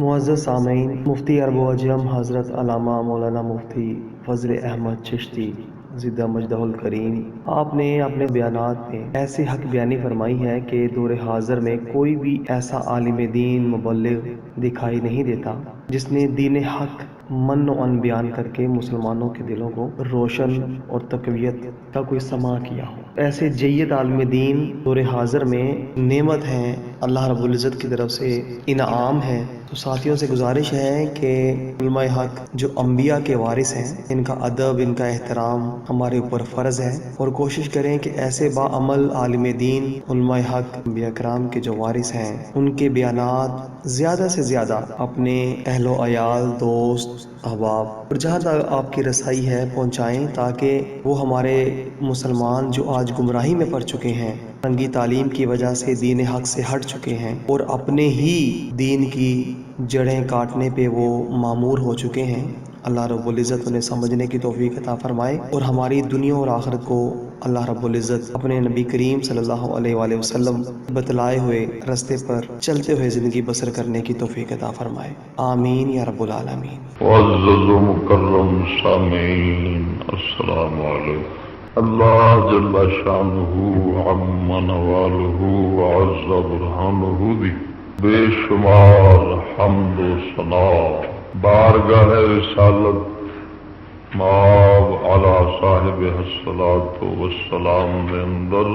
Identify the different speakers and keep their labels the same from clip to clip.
Speaker 1: معزز سامعین، مفتی عرب و عجم حضرت علامہ مولانا مفتی فضل احمد چشتی زدہ مجدہ الکریم، آپ نے اپنے بیانات میں ایسی حق بیانی فرمائی ہے کہ دور حاضر میں کوئی بھی ایسا عالم دین مبلغ دکھائی نہیں دیتا جس نے دین حق من و ان بیان کر کے مسلمانوں کے دلوں کو روشن اور تقویت کا کوئی سماع کیا ہو۔ ایسے جید عالم دین دور حاضر میں نعمت ہیں، اللہ رب العزت کی طرف سے انعام ہے۔ تو ساتھیوں سے گزارش ہے کہ علماء حق جو انبیاء کے وارث ہیں، ان کا ادب، ان کا احترام ہمارے اوپر فرض ہے، اور کوشش کریں کہ ایسے باعمل عالم دین علماء حق انبیاء کرام کے جو وارث ہیں ان کے بیانات زیادہ سے زیادہ اپنے اہل و عیال، دوست، احباب اور جہاں تک آپ کی رسائی ہے پہنچائیں، تاکہ وہ ہمارے مسلمان جو آج گمراہی میں پڑ چکے ہیں، رنگی تعلیم کی وجہ سے دین حق سے ہٹ چکے ہیں اور اپنے ہی دین کی جڑیں کاٹنے پہ وہ معمور ہو چکے ہیں، اللہ رب العزت انہیں سمجھنے کی توفیق عطا فرمائے اور ہماری دنیا اور آخرت کو اللہ رب العزت اپنے نبی کریم صلی اللہ علیہ وآلہ وسلم بتلائے ہوئے رستے پر چلتے ہوئے زندگی بسر کرنے کی توفیق عطا فرمائے، آمین یا رب العالمین۔
Speaker 2: معزز و مکرم سامعین، السلام علیکم۔ اللہ جل شانہ عم نوالہ وعز برہانہ دی بے شمار حمد و ثنا بارگاہ رسالت مآب علی صاحب الصلاۃ والسلام کے اندر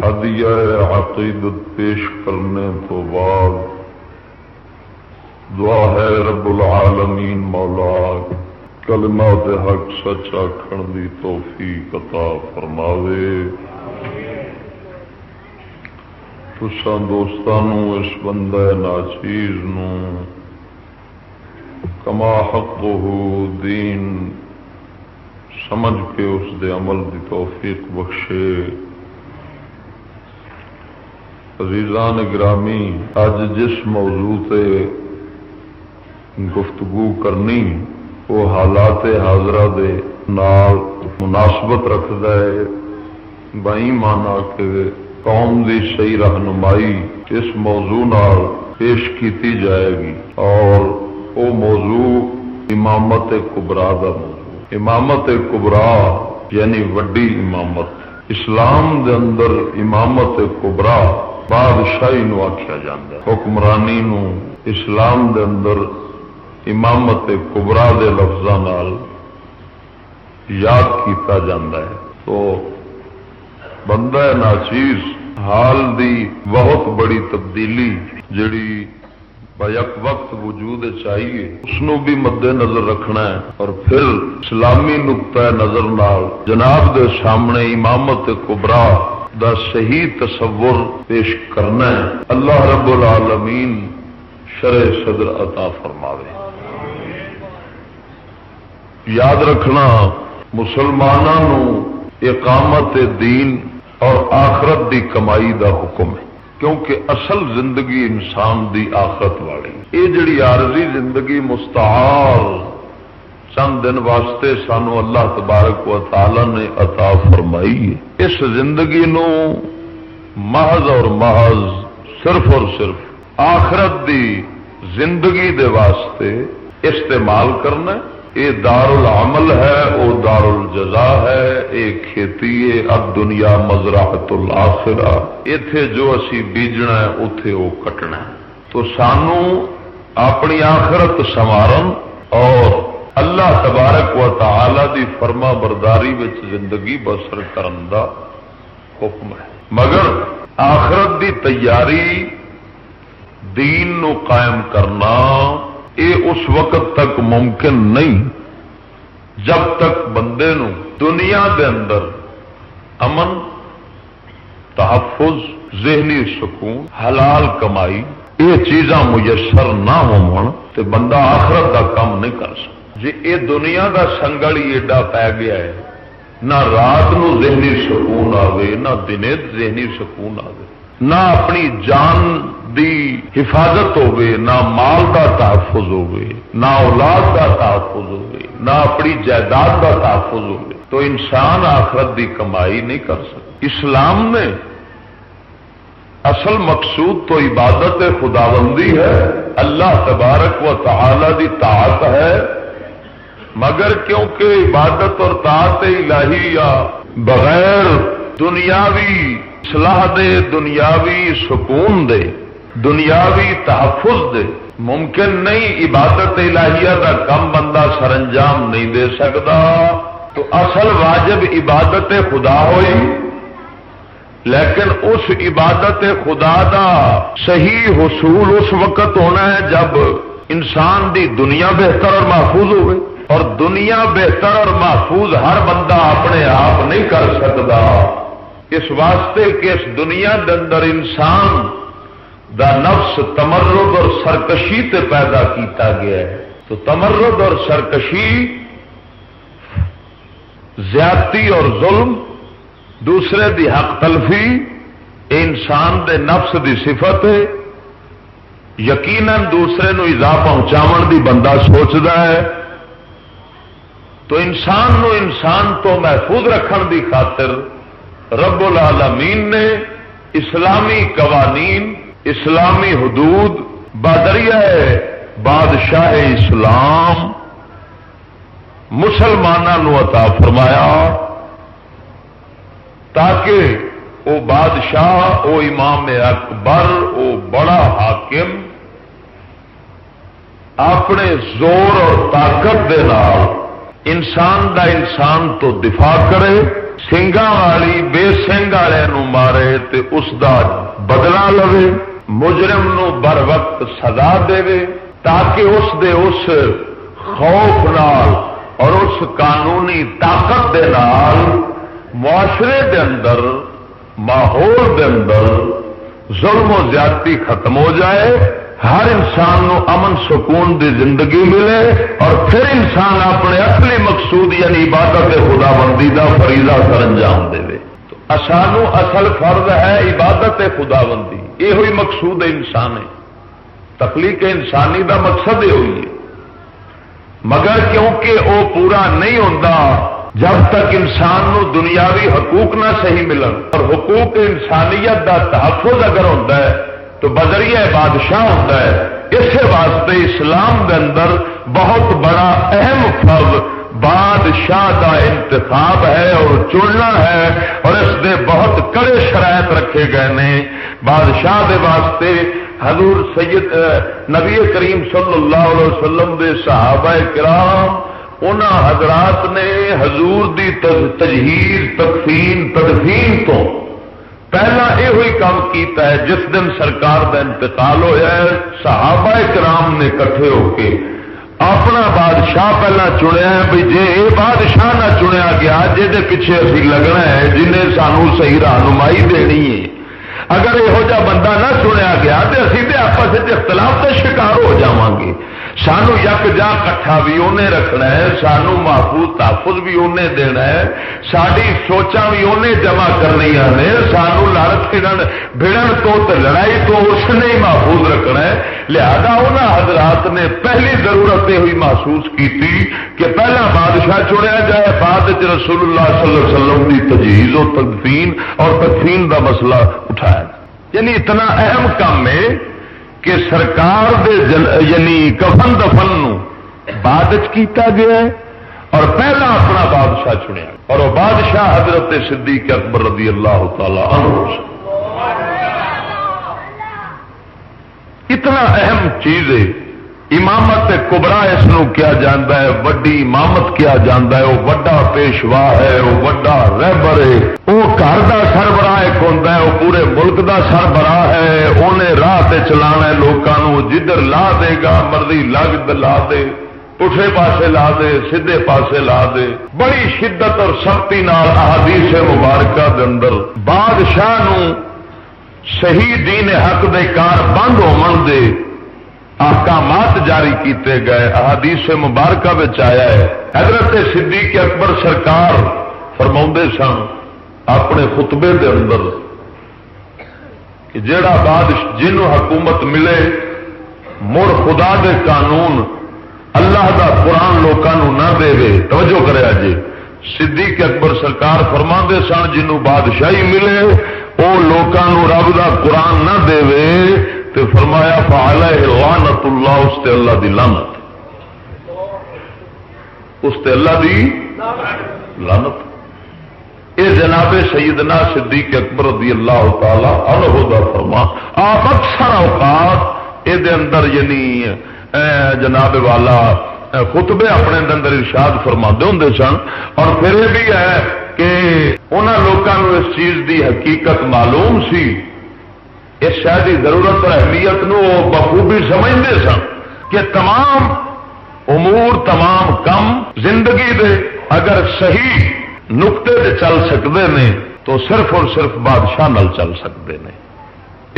Speaker 2: ہدیہ عقیدت پیش کرنے تو بعد دعا ہے رب العالمین مولا کلمات حق سچ آکھن دی توفیق عطا فرماوے۔ تساں دوستانوں اس بندہ ناچیز نو کما حقہ دین سمجھ کے اس دے عمل دی توفیق بخشے۔ عزیزان گرامی، اج جس موضوع تے گفتگو کرنی وہ حالات حاضرہ دے نال مناسبت رکھدا ہے، بائیں مانا کہ قوم دی صحیح رہنمائی اس موضوع نال پیش کیتی جائے گی، اور وہ موضوع امامت کبریٰ دا موضوع۔ امامت کبریٰ یعنی وڈی امامت۔ اسلام دے اندر امامت کبریٰ بادشاہی نو آکھیا جاندا ہے، حکمرانی نو اسلام دے اندر امامت کبریٰ دے لفظاں نال یاد کیتا جاندا ہے۔ تو بندہ ناچیز حال دی بہت بڑی تبدیلی جڑی بیک وقت وجود چاہیے اس نو بھی مد نظر رکھنا ہے، اور پھر اسلامی نقطہ نظر نال جناب دے سامنے امامت کبریٰ دا صحیح تصور پیش کرنا ہے۔ اللہ رب العالمین شرع صدر عطا فرماوے۔ یاد رکھنا مسلمانوں نو اقامت دین اور آخرت دی کمائی دا حکم ہے، کیونکہ اصل زندگی انسان دی آخرت والی، یہ جڑی عارضی زندگی مستعار چند دن واسطے سانو اللہ تبارک و تعالی نے عطا فرمائی ہے، اس زندگی نو محض اور محض صرف اور صرف آخرت دی زندگی دے واسطے استعمال کرنا ہے۔ اے دار العمل ہے، او دار الجزا ہے، اے کھیتی ہے، اب دنیا مزرعۃ الآخرہ، ایتھے جو اسی بیجنا ہے اوتھے او کٹنا ہے۔ تو سانو اپنی آخرت سنوارن اور اللہ تبارک و تعالی دی فرما برداری وچ زندگی بسر کرن دا حکم ہے، مگر آخرت دی تیاری دین نو قائم کرنا اے اس وقت تک ممکن نہیں جب تک بندے نو دنیا دے اندر امن، تحفظ، ذہنی سکون، حلال کمائی یہ چیزاں میسر نہ ہون تے بندہ آخرت دا کام نہیں کر سکتا۔ جی اے دنیا دا سنگل ہی ایڈا پی گیا ہے، نہ رات نو ذہنی سکون آوے، نہ دنے ذہنی سکون آوے، نہ اپنی جان دی حفاظت ہوئے، نہ مال دا تحفظ ہوئے، نہ اولاد دا تحفظ ہوئے، نہ اپنی جائیداد دا تحفظ ہوئے، تو انسان آخرت دی کمائی نہیں کر سکتا۔ اسلام نے اصل مقصود تو عبادت خداوندی ہے، اللہ تبارک و تعالی دی طاعت ہے، مگر کیونکہ عبادت اور طاعت الہیہ بغیر دنیاوی اصلاح دے، دنیاوی سکون دے، دنیاوی تحفظ دے ممکن نہیں، عبادت الہیہ دا کم بندہ سر انجام نہیں دے سکتا، تو اصل واجب عبادت خدا ہوئی، لیکن اس عبادت خدا دا صحیح حصول اس وقت ہونا ہے جب انسان دی دنیا بہتر اور محفوظ ہوئے، اور دنیا بہتر اور محفوظ ہر بندہ اپنے آپ نہیں کر سکتا، اس واسطے کہ اس دنیا دے اندر انسان دا نفس تمرد اور سرکشی تے پیدا کیتا گیا ہے، تو تمرد اور سرکشی، زیادتی اور ظلم، دوسرے دی حق تلفی، انسان دے نفس دی صفت ہے، یقیناً دوسرے نو ایذا پہنچاون دی بندہ سوچدا ہے، تو انسان نو انسان تو محفوظ رکھن دی خاطر رب العالمین نے اسلامی قوانین، اسلامی حدود بادریہ بادشاہ اسلام مسلمانوں عطا فرمایا، تاکہ وہ بادشاہ، وہ امام اکبر، وہ بڑا حاکم اپنے زور اور طاقت دے نال انسان دا انسان تو دفاع کرے، سنگاں والی بے سنگ والے نو مارے تے اس دا بدلہ لوے، مجرم نو بر وقت سزا دے، تاکہ اس دے اس خوف نال اور اس قانونی طاقت دے نال معاشرے دے اندر، ماحول دے اندر ظلم و زیادتی ختم ہو جائے، ہر انسان نو امن سکون دی زندگی ملے، اور پھر انسان اپنے اصلی مقصود یعنی عبادت خدا بندی دا فریضہ سر انجام دے۔ تو سانو اصل فرض ہے عبادت خدا بندی، یہ ہوئی مقصود انسان ہے، تخلیق انسانی دا مقصد یہ ہوئی ہے، مگر کیونکہ وہ پورا نہیں ہوتا جب تک انسان نو دنیاوی حقوق نہ صحیح ملن، اور حقوق انسانیت دا تحفظ اگر ہوتا ہے تو بذریعہ بادشاہ ہوتا ہے۔ اس واسطے اسلام دے اندر بہت بڑا اہم فرض بادشاہ دا انتخاب ہے اور چننا ہے، اور اس دے بہت کڑے شرائط رکھے گئے نے بادشاہ دے واسطے۔ حضور سید نبی کریم صلی اللہ علیہ وسلم دے صحابہ کرام انہاں حضرات نے حضور دی تجہیز، تدفین تو پہلا یہ ہوئی کام کیتا ہے، جس دن سرکار کا انتقال ہوا ہے صحابہ کرام نے کٹھے ہو کے اپنا بادشاہ پہلا چنیا ہے، بھی جے یہ بادشاہ نہ چنیا گیا جہدے پیچھے اسی لگنا ہے، جنہیں سانو صحیح رہنمائی دینی ہے، اگر یہو جا بندہ نہ چنیا گیا تو اسی دے آپس اختلاف کا شکار ہو جاواں گے۔ سانو یک جا کٹھا بھی انہیں رکھنا ہے، سانو محفوظ تحفظ بھی انہیں دینا ہے، ساری سوچاں بھی انہیں جمع کرنی ہے، سانو لڑ بھڑن تو لڑائی تو اس نے ہی محفوظ رکھنا ہے۔ لہذا انہاں حضرات نے پہلی ضرورت یہ ہوئی محسوس کی تھی کہ پہلا بادشاہ چنیا جائے، بعد رسول اللہ صلی اللہ علیہ وسلم کی تجہیز و تدفین کا مسئلہ اٹھایا، یعنی اتنا اہم کام ہے کہ سرکار دے یعنی کفن دفن نو بعد کیتا گیا ہے، اور پہلا اپنا بادشاہ چنیا، اور وہ بادشاہ حضرت صدیق اکبر رضی اللہ تعالی عنہ۔ اتنا اہم چیز ہے، امامت کبرا اس نو کیا جاندا ہے، وڈی امامت کیا جاندا ہے، وہ وڈا پیشوا ہے، وہ وڈا رہبر ہے، وہ گھر دا سربراہ ایک ہوندا ہے، وہ پورے ملک دا سربراہ ہے، انہیں راہ تے چلانا ہے لوکاں نو، جدھر لا دے گا مرضی لگ لا دے، پٹھے پاسے لا دے، سیدھے پاسے لا دے، بڑی شدت اور سختی نال احادیث مبارکہ دے اندر بادشاہ نو صحیح دین حق دے کار بند ہون دے احکامات جاری کیتے گئے۔ احادیث مبارکہ وچ آیا ہے، حضرت صدیق اکبر سرکار فرماؤندے سن اپنے خطبے دے اندر کہ جیڑا بادشاہ جنوں حکومت ملے مڑ خدا دے قانون اللہ دا قرآن لوکاں نو نہ دے، توجہ کرے جی، صدیق اکبر سرکار فرماندے سن جنوں بادشاہی ملے وہ لوگوں رب دا قرآن نہ دے تو فرمایا فعلیہ لعنت اللہ، اس تے اللہ دی لعنت، اس تے اللہ دی لعنت۔ یہ جناب سیدنا صدیق اکبر رضی اللہ تعالی عنہ دا فرما، آپ اکثر اوقات یہ اندر یعنی جناب والا خطبے اپنے اندر ارشاد فرما ہوں سن، اور پھر یہ بھی ہے کہ انہوں لوگوں اس چیز دی حقیقت معلوم سی، اس شہر کی ضرورت اور اہمیت نو بخوبی سمجھتے سن کہ تمام امور تمام کم زندگی دے اگر صحیح نقطے تے چل سکتے ہیں تو صرف اور صرف بادشاہ نال چل سکتے ہیں۔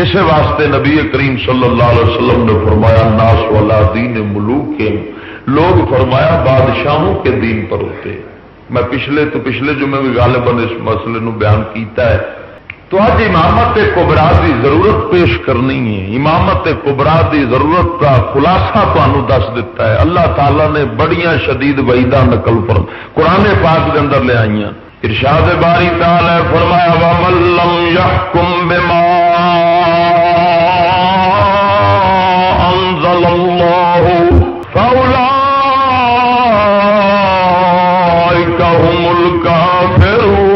Speaker 2: اس واسطے نبی کریم صلی اللہ علیہ وسلم نے فرمایا ناس والا دین ملوک، لوگ فرمایا بادشاہوں کے دین پر ہوتے۔ میں پچھلے جمعے بھی غالباً اس مسئلے نو بیان کیتا ہے۔ تو آج امامت کبرا کی ضرورت پیش کرنی ہے، امامت کبرا کی ضرورت کا خلاصہ تمہیں دس دیتا ہے۔ اللہ تعالیٰ نے بڑیاں شدید وعیداں نقل پر قرآن پاک کے اندر لے آئی ہیں۔ ارشاد باری تعالی فرمایا وَمَن لَّمْ يَحْكُم بِمَا أَنزَلَ اللَّهُ فَأُولَٰئِكَ هُمُ الْكَافِرُونَ۔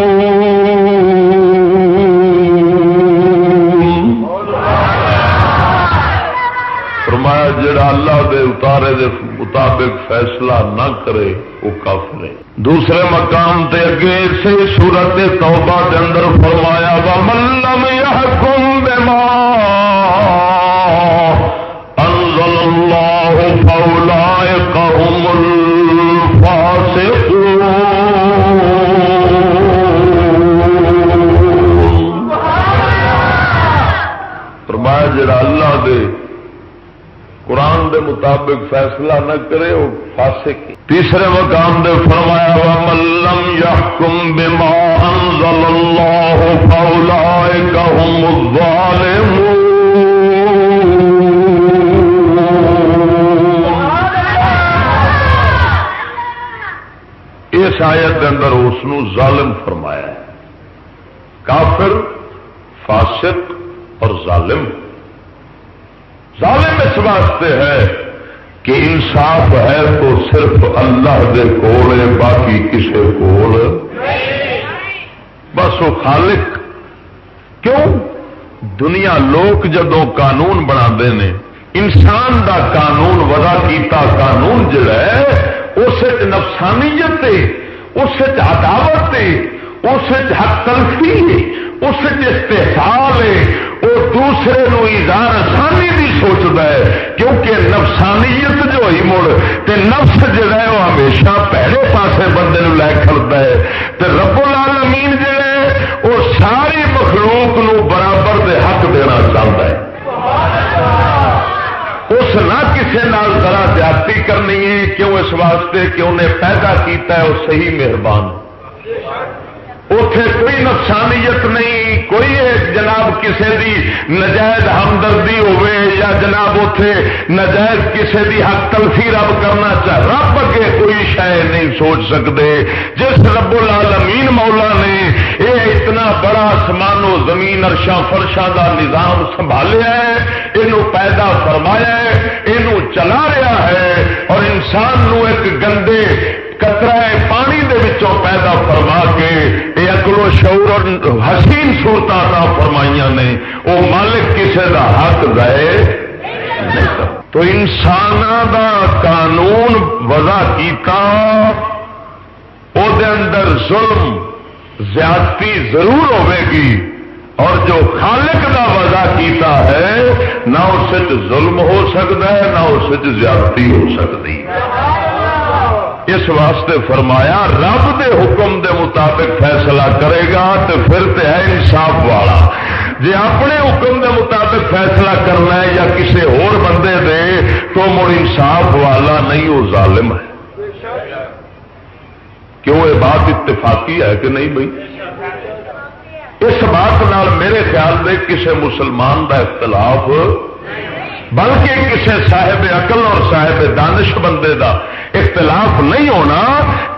Speaker 2: فرمایا جڑا اللہ دے اتارے دے مطابق فیصلہ نہ کرے وہ کافر ہے۔ دوسرے مقام تے اگے سے سورت توبہ کے اندر فرمایا وَمَن لَّمْ يَحْكُم بِمَا أَنزَلَ اللَّهُ فَأُولَٰئِكَ هُمُ الْفَاسِقُونَ۔ فرمایا جڑا اللہ دے قرآن دے مطابق فیصلہ نہ کرے وہ فاسق ہے۔ تیسرے مقام دے فرمایا وَمَن لَّمْ يَحْكُم بِمَا أَنزَلَ اللَّهُ فَأُولَٰئِكَ هُمُ الظَّالِمُونَ۔ اس آیت کے اندر اس نو ظالم فرمایا ہے، کافر، فاسق اور ظالم۔ ظالم اس واسطے ہے کہ انصاف ہے تو صرف اللہ دے کول ہے، باقی کسے کول بس وہ خالق۔ کیوں؟ دنیا لوگ جدو قانون بنا دے نے، انسان دا قانون وضع کیتا قانون جڑا ہے اس نفسانیت ہے، اس عداوت ہے، اس حق تلفی ہے، اس استحصال ہے، وہ دوسرے نو اظہار آسانی دی سوچتا ہے، کیونکہ نفسانیت جو ہی مڑ تے نفس جڑا ہے وہ ہمیشہ پہلے پاسے بندے نو لے کھڑتا ہے، تے رب العالمین جڑا ہے وہ ساری مخلوق نو برابر دے حق دینا چاہتا ہے۔ اس نہ کسی نال ذرا زیادتی کرنی ہے، کیوں؟ اس واسطے کہ انہیں پیدا کیتا ہے وہ صحیح مہربان، اتے کوئی نفسانیت نہیں، کوئی جناب کسی دی نجائز ہمدردی ہوئے یا جناب اتے نجائز کسی دی حق تلفی رب کرنا چاہے، رب اگے کوئی شے نہیں سوچ سکتے۔ جس رب العالمین مولا نے یہ اتنا بڑا آسمان و زمین عرشاں فرشاں دا نظام سنبھالیا ہے، یہ پیدا فرمایا ہے، یہ چلا رہا ہے، اور انسان نو ایک گندے قطرہ پانی دے وچوں پیدا فرما کے یہ عقل و شعور اور حسین صورت عطا فرمائیاں نے، وہ مالک کسے دا حق ضائع نہیں کرتا۔ تو انساناں دا قانون وضع کیتا، او دے اندر ظلم زیادتی ضرور ہوے گی، اور جو خالق دا وضع کیتا ہے نہ اس وچ ظلم ہو سکتا ہے نہ اس وچ زیادتی ہو سکتی ہے۔ اس واسطے فرمایا رب دے حکم دے مطابق فیصلہ کرے گا تو پھر تے ہے انصاف والا۔ جی اپنے حکم دے مطابق فیصلہ کرنا ہے یا کسی اور بندے دے تو مڑ انصاف والا نہیں، وہ ظالم ہے۔ کیوں؟ یہ بات اتفاقی ہے کہ نہیں بھائی؟ اس بات نال میرے خیال میں کسی مسلمان دا اختلاف، بلکہ کسی صاحب عقل اور صاحب دانش بندے دا اختلاف نہیں ہونا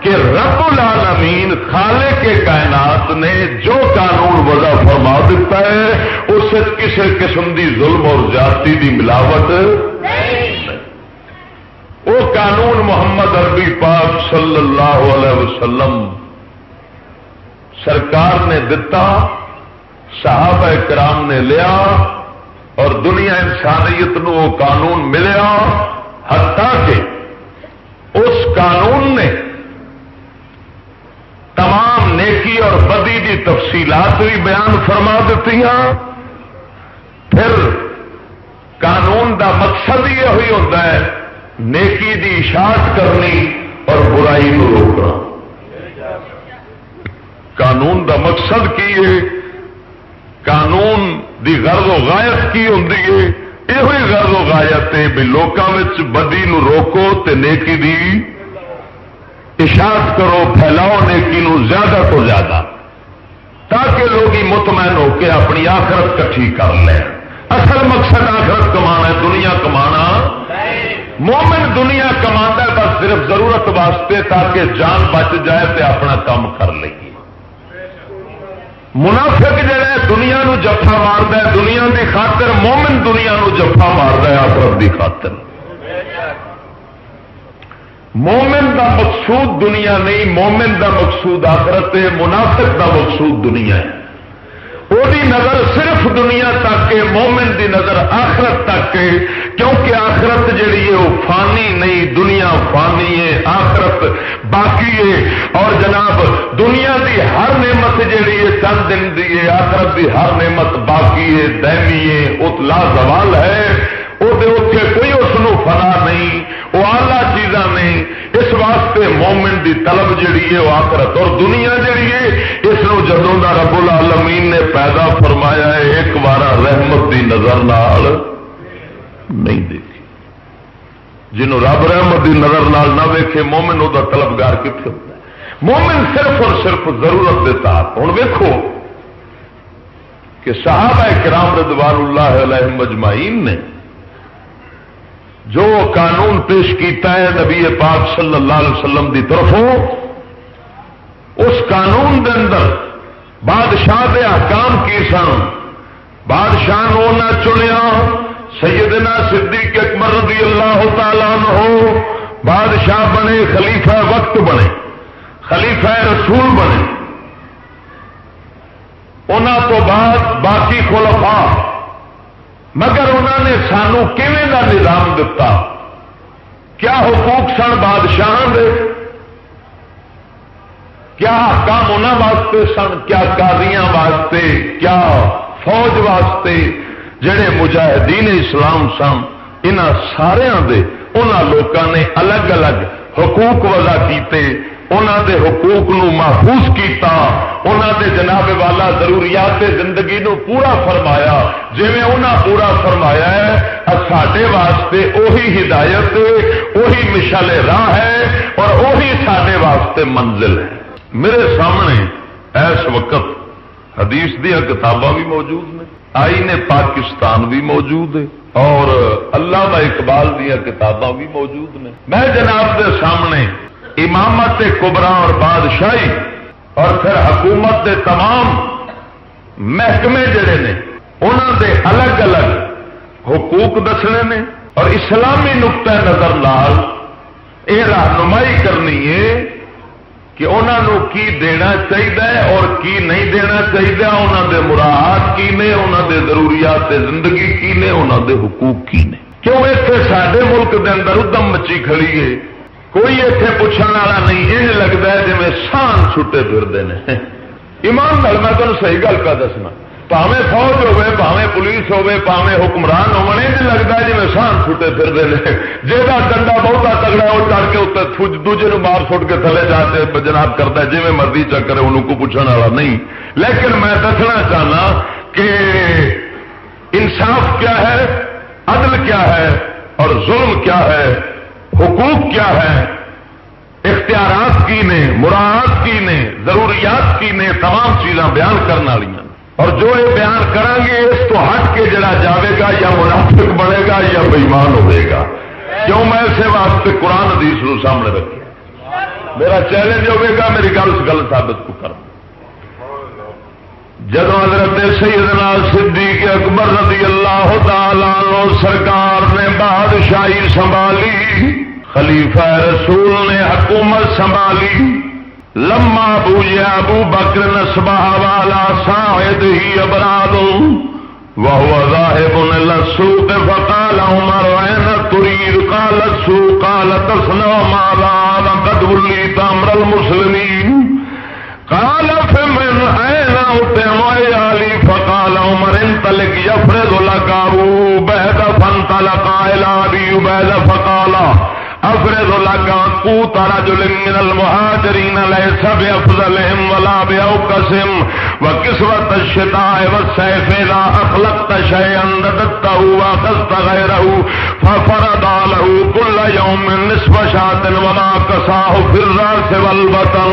Speaker 2: کہ رب العالمین العالمین خالق کے کائنات نے جو قانون وضع فرما دیتا ہے اس سے کسی قسم دی ظلم اور زیادتی دی ملاوٹ نہیں۔ وہ قانون محمد عربی پاک صلی اللہ علیہ وسلم سرکار نے دتا، صحابہ کرام نے لیا اور دنیا انسانیت نو وہ قانون ملیا، حتیٰ کہ اس قانون نے تمام نیکی اور بدی کی تفصیلات بھی بیان فرما دیتی ہیں۔ پھر قانون دا مقصد یہ ہوئی ہوتا ہے نیکی دی اشاعت کرنی اور برائی کو روکنا۔ قانون دا مقصد کی ہے، قانون دی غرض و غایت کی ہوندی ہے، یہ غرض و غایت ہے بھی لوکاں وچ بدی نو روکو تے نیکی دی اشاعت کرو، پھیلاؤ نیکی نو زیادہ تو زیادہ، تاکہ لوگ مطمئن ہو کے اپنی آخرت کٹھی کر لیں۔ اصل مقصد آخرت کمانا ہے، دنیا کمانا۔ مومن دنیا کماتا ہے بس صرف ضرورت واسطے تاکہ جان بچ جائے تے اپنا کام کر لئیے۔ منافق جڑا ہے دنیا نو جفا ماردا ہے دنیا دی خاطر، مومن دنیا نو جفا ماردا ہے آخرت دی خاطر۔ مومن دا مقصود دنیا نہیں، مومن دا مقصود آخرت ہے، منافق دا مقصود دنیا ہے۔ وہی نظر صرف دنیا تک ہے، مومن دی نظر آخرت تک ہے، کیونکہ آخرت جڑی ہے وہ فانی نہیں، دنیا فانی ہے، آخرت باقی ہے۔ اور جناب دنیا دی ہر نعمت جڑی ہے چند دن دی ہے، آخرت دی ہر نعمت باقی ہے، دائمی ہے، وہ لا زوال ہے، وہ کوئی اس فنا نہیں، وہ آلہ چیزاں نہیں۔ اس واسطے مومن دی طلب جڑی ہے وہ آخرت، اور دنیا جڑی ہے اس نو جدوں دا رب العالمین نے پیدا فرمایا ہے ایک بارہ رحمت دی نظر نال نہیں دیکھی۔ جنہوں رب رحمت دی نظر نال نہ ویکھے مومن وہ طلبگار کتنے ہوتا ہے؟ مومن صرف اور صرف ضرورت دیتا۔ ہوں ویکھو کہ صحابہ کرام رضوان اللہ علیہم اجمعین نے جو قانون پیش کیتا ہے نبی پاک صلی اللہ علیہ وسلم دی طرفوں، اس قانون دے اندر بادشاہ دے احکام کی سن۔ بادشاہ نو نہ چنیا سیدنا صدیق اکبر رضی اللہ تعالیٰ عنہ بادشاہ بنے، خلیفہ وقت بنے، خلیفہ رسول بنے۔ انہاں تو بعد باقی خلفاء، مگر انہوں نے سانو کیویں دا نظام دتا؟ کیا حقوق سن بادشاہ دے؟ کیا حکام انہوں واسطے سن؟ کیا قاضیاں واسطے؟ کیا فوج واسطے؟ جڑے مجاہدین اسلام سن انہاں ساریاں دے انہاں لوکاں نے الگ الگ حقوق وضع کیتے، انہاں دے حقوق نو محفوظ کیتا، انہاں دے جناب والا ضروریات زندگی نو پورا فرمایا۔ جویں انہاں پورا فرمایا ہے ساڈے واسطے وہی ہدایت، وہی مشعل راہ ہے اور وہی ساڈے واسطے منزل ہے۔ میرے سامنے اس وقت حدیث دیا کتاباں بھی موجود نے، آئین پاکستان بھی موجود ہے اور علامہ اقبال دیا کتاباں بھی موجود نے۔ میں جناب دے سامنے امامت کبرا اور بادشاہی اور پھر حکومت دے تمام محکمے جڑے نے انہوں دے الگ الگ حقوق دسنے نے، اور اسلامی نقطہ نظر نال یہ رہنمائی کرنی ہے کہ انہوں نے کی دینا چاہیے اور کی نہیں دینا چاہیے، انہوں دے مراعات کی نے، انہوں دے ضروریات زندگی کی نے، انہوں دے حقوق کی نے۔ کیوں اتنے سارے ملک دے اندر ادم مچی کھڑی ہے، کوئی اتنے پوچھنے والا نہیں، یہ لگتا ہے جی سان چھٹے پھرتے ہیں۔ ایمان نال میں تمہیں صحیح گل پہ دسنا، پاویں فوج ہوے، پاویں پولیس ہوے، پاویں حکمران ہونے، یہ لگتا ہے جی سان چھٹے پھرتے ہیں۔ جہاں ڈنڈا بہتا تگڑا وہ چڑھ کے اتنے دوجے نو مار سٹ کے تھلے جا کے جناب کرتا ہے جی مرضی چکر، انہوں کو پوچھنے والا نہیں۔ لیکن میں دسنا چاہنا کہ انصاف کیا ہے، عدل کیا ہے اور ظلم کیا ہے، حقوق کیا ہے، اختیارات کی نے، مراعات کی نے، ضروریات کی نے، تمام چیزاں بیان کرنے والی ہیں۔ اور جو یہ بیان کریں گے اس تو ہٹ کے جڑا جاوے گا یا منافق بنے گا یا بےمان ہوئے گا۔ کیوں میں اسے واسطے قرآن حدیث کو سامنے رکھے۔ میرا چیلنج ہوگا میری گل اس گل ثابت کو کر. جب حضرت سیدنا صدیق اکبر رضی اللہ تعالیٰ عنہ سرکار نے بادشاہی سنبھالی، خلیفہ رسول نے حکومت سنبھالی، لما ابو بکر نصبہ والا ساعد ہی ابراد وهو ذاهب الى السوق فقال عمر اين تريد؟ قال السوق. قال تصنع ماذا؟ لقد وليت امر المسلمين. قال فمن اين اطعم عيالي؟ فقال عمر انطلق يفرض لك ابو عبيده. فانطلق الى ابي عبيده فقال افرض لك قوت رجل من المهاجرين ليس بافضلهم ولا باوقسهم وكسوة الشتاء والصيف اذا اخلقت شيئا رددته واخذت غيره ففرض له كل يوم نصف شاة وما كساه في الراس والبطن.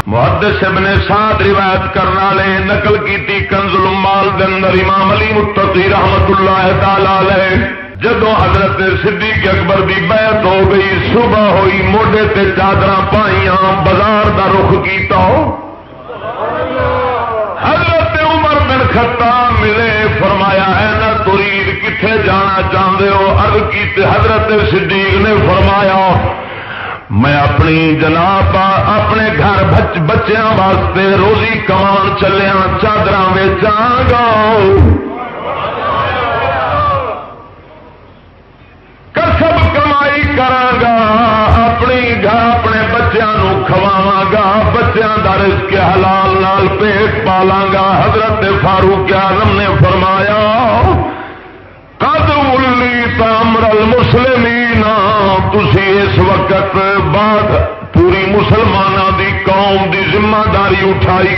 Speaker 2: محدث ابن سعد روایت کرنے والے نقل کی کنز المال دے اندر امام علی متقی رحمت اللہ تعالی علیہ جدو حضرت صدیق اکبر دی بیعت ہو گئی، صبح ہوئی، موڈے تے چادراں پائیاں، بازار دا رخ کیتا. حضرت عمر بن خطاب ملے، فرمایا اے نہ ترید کتھے جانا چاہتے ہو؟ عرض کیتے حضرت صدیق نے فرمایا میں اپنی جناب اپنے گھر بچیاں واسطے روزی کمان چلیا، چادراں ویچاں گا، کسب کمائی کراں گا، اپنی گھر اپنے بچیاں نو کھواواں گا، بچیاں دا رزق حلال نال پیٹ پالاں گا. حضرت فاروق اعظم نے فرمایا قد ولیت امر المسلمین، تسی اس وقت بعد پوری مسلمانوں دی قوم دی ذمہ داری اٹھائی،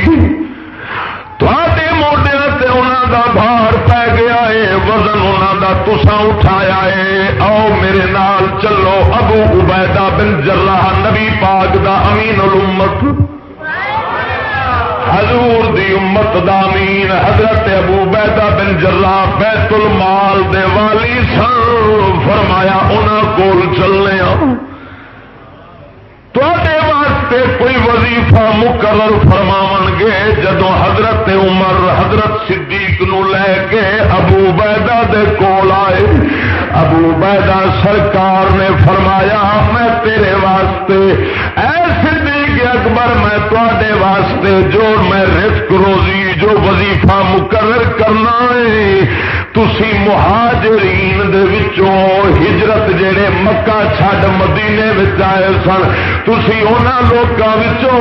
Speaker 2: تھوڑے موڈیاں تے انہاں دا بھار پی گیا ہے، وزن انہاں دا تساں اٹھایا ہے. آؤ میرے نال چلو. ابو عبیدہ بن جراح نبی پاک دا امین الامت، حضور دی امت دا امین، حضرت ابو عبیدہ بن جراح بیت المال دے والی سن. فرمایا انہاں کول چلنے تواڈے واسطے کوئی وظیفہ مقرر فرماون گے. جدو حضرت عمر حضرت صدیق نو لے کے ابو عبیدہ دے کول آئے، ابو عبیدہ سرکار نے فرمایا میں تیرے واسطے اے صدیق اکبر میں تواڈے واسطے جو میں رزق روزی جو وظیفہ مقرر کرنا ہے، تسی مہاجرین دے وچوں ہجرت جڑے مکہ چھڈ مدینے وچ آئے سن، تسی انہاں لوکاں وچوں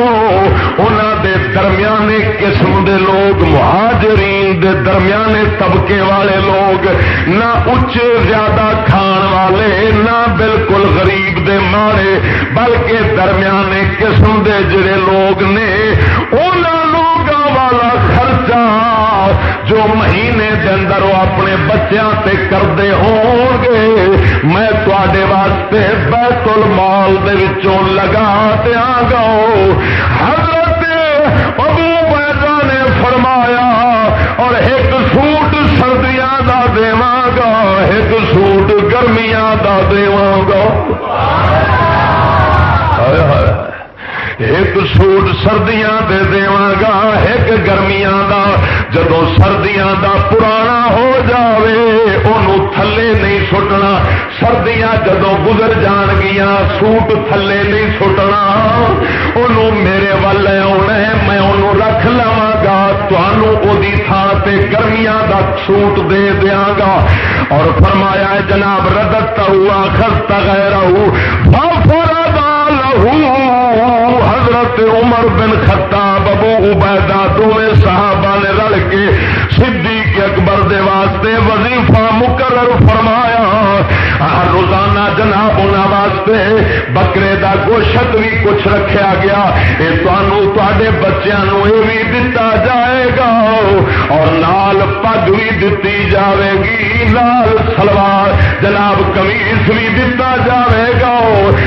Speaker 2: انہاں دے درمیانے قسم دے لوگ، مہاجرین دے درمیانے طبقے والے لوگ، نہ اچے زیادہ کھان والے نہ بالکل غریب دے مارے، بلکہ درمیانے قسم دے جڑے لوگ نے انہاں لوگاں والا خرچہ جو مہینے دے اندر وہ اپنے بچیاں تے کردے ہون گے میں تواڈے واسطے بیت المال دے وچوں لگا دیاں گا. حضرت ابو عبیدہ نے فرمایا اور ایک سوٹ سردیاں دا دیواں گا، ایک سوٹ گرمیاں دا دیواں گا. ایک سوٹ سردیاں دے دیواں گا، ایک گرمیاں دا. جدو سردیاں دا پرانا ہو جاوے انہوں تھلے نہیں سٹنا، سردیاں جدو گزر جان گیاں سوٹ تھلے نہیں سٹنا، انہوں میرے والے آنا ہے، میں انہوں رکھ لواں گا، تانوں اودی تھان تے گرمیاں دا سوٹ دے دیاں گا. اور فرمایا جناب ردت ہوا خست غیرہ ففرض لہ. حضرت عمر بن خطاب ابو عبیدہ دونوں صحابہ نے رل کے صدیق اکبر دے واسطے وظیفہ مقرر فرمایا. روزانہ جناب انہاں واسطے بکرے دا گوشت بھی کچھ رکھیا گیا، اے تانوں تواڈے بچیاں نوں اے وی دتا جائے جاوے گا اور نال پگ بھی دتی جاوے گی، نال سلوار جناب قمیص بھی دتا جاوے گا،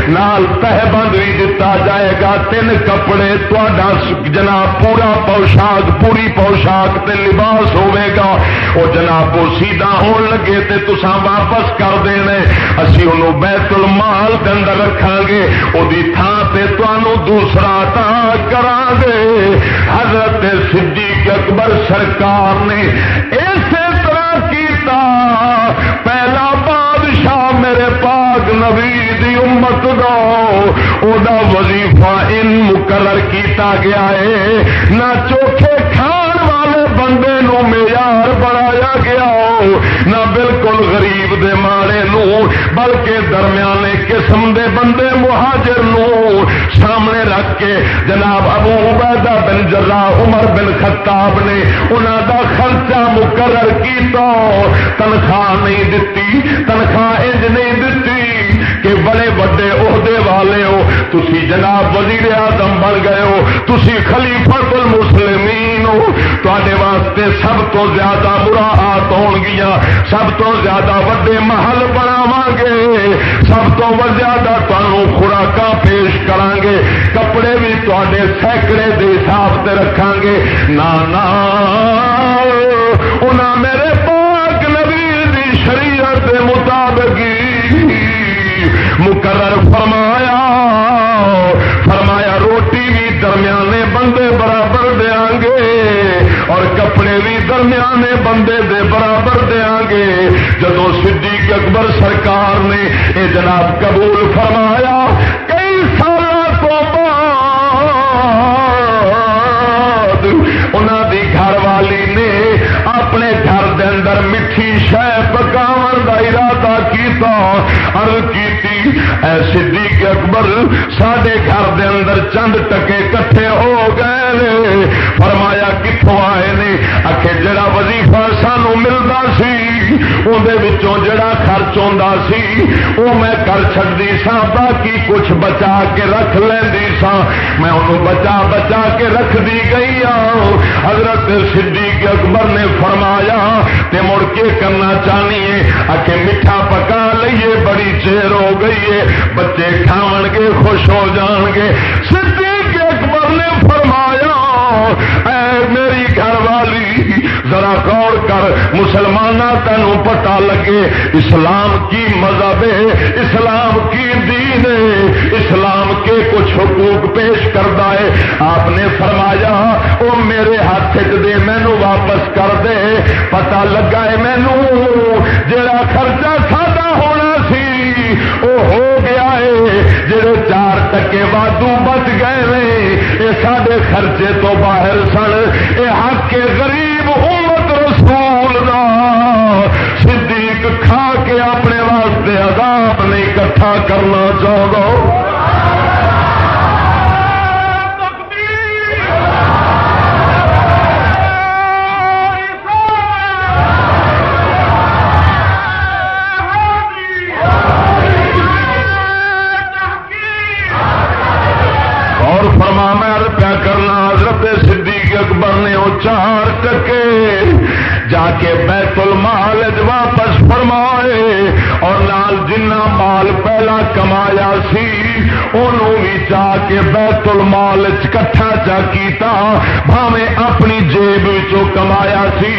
Speaker 2: نال تہبند بھی دتا جائے گا، 3 کپڑے تہاڈا جناب پورا پوشاک پوری پوشاک تے لباس ہوے گا، وہ جناب وہ سیدھا ہون لگے تے تساں واپس کر دینے، اسی انہوں بیت المال کے اندر رکھاں گے، وہ دی تھان تے تانوں دوسرا عطا کراں گے۔ حضرت صدیق اکبر سرکار نے اسی طرح کیتا، پہلا بادشاہ میرے پاک نبی دی امت دا او دا وظیفہ ان مقرر کیتا گیا ہے، نہ چوکھے کھان والے بندے نو معیار بنایا گیا، نہ بالکل غریب دے ماڑے نو، بلکہ درمیانے قسم دے بندے مہاجر نو سامنے رکھ کے جناب ابو عبیدہ بن جراح عمر بن خطاب نے انہاں دا خرچہ مقرر کیتا، تنخواہ نہیں دتی، تنخواہ انج نہیں دتی کہ بڑے بڑے عہدے والے ہو، تسی جناب وزیر اعظم بن گئے ہو، تسی خلیفۃ المسلمین ہو، تواڈے واسطے سب تو زیادہ مراعات ہون گیاں، سب تو زیادہ وڈے محل بناواں گے، سب تو زیادہ تانوں خوراکاں پیش کران گے، کپڑے بھی تواڈے سینکڑے دے حساب تے رکھاں گے، نا انہاں میرے پاک نبی دی شریعت دے مطابق مقرر فرمایا روٹی بھی درمیانے بندے برابر دیاں گے اور کپڑے بھی درمیانے بندے دے برابر دیاں گے۔ جدو صدیق اکبر سرکار نے اے جناب قبول فرمایا، کئی سال تو بعد انہاں دی گھر والی نے اپنے گھر دے اندر میٹھی شے پکاون دا ارادہ کیتا، عرض کیتی اے صدیق اکبر ساڈے گھر دے اندر چند ٹکے کٹھے ہو گئے، فرمایا کتھوں آئے نے؟ آکھے جڑا وظیفہ سانوں ملدا سی اندے وچوں جڑا خرچ ہوندا سی وہ میں کر چھڈی سا، باقی کچھ بچا کے رکھ لیندی سا، میں انہوں بچا کے رکھ دی گئی ہوں۔ حضرت صدیق اکبر نے فرمایا تے مڑ کے کرنا چاہیے، آکھے میٹھا پکا لئیے، بڑی چیر ہو گئی ہے، بچے کھاون گے خوش ہو جان گے۔ صدیق اکبر نے فرمایا اے میری گھر والی ذرا غور کر، مسلمانہ تینوں پتہ لگے اسلام کی مذہب ہے، اسلام کی دین ہے، اسلام کے کچھ حقوق پیش کرتا ہے۔ آپ نے فرمایا او میرے ہاتھ دے مینوں واپس کر دے، پتہ لگا ہے مینوں جڑا خرچہ سادہ ہونا سی وہ ہو گیا ہے، جڑے 4 ٹکے وادو بچ گئے نے یہ سارے خرچے تو باہر سن، یہ حق کے غریب امت رسول دا صدیق کھا کے اپنے واسطے عذاب نہیں اکٹھا کرنا چاہتا۔ فرما میں عرض پیا کرنا، حضرت صدیق اکبر نے وہ 4 ٹکے جا کے بیت المال واپس فرمائے اور نال جنہ مال پہلا کمایا سی انہوں بھی جا کے بیت المال کٹھا جا کیتا، بھاویں اپنی جیب وچوں کمایا سی،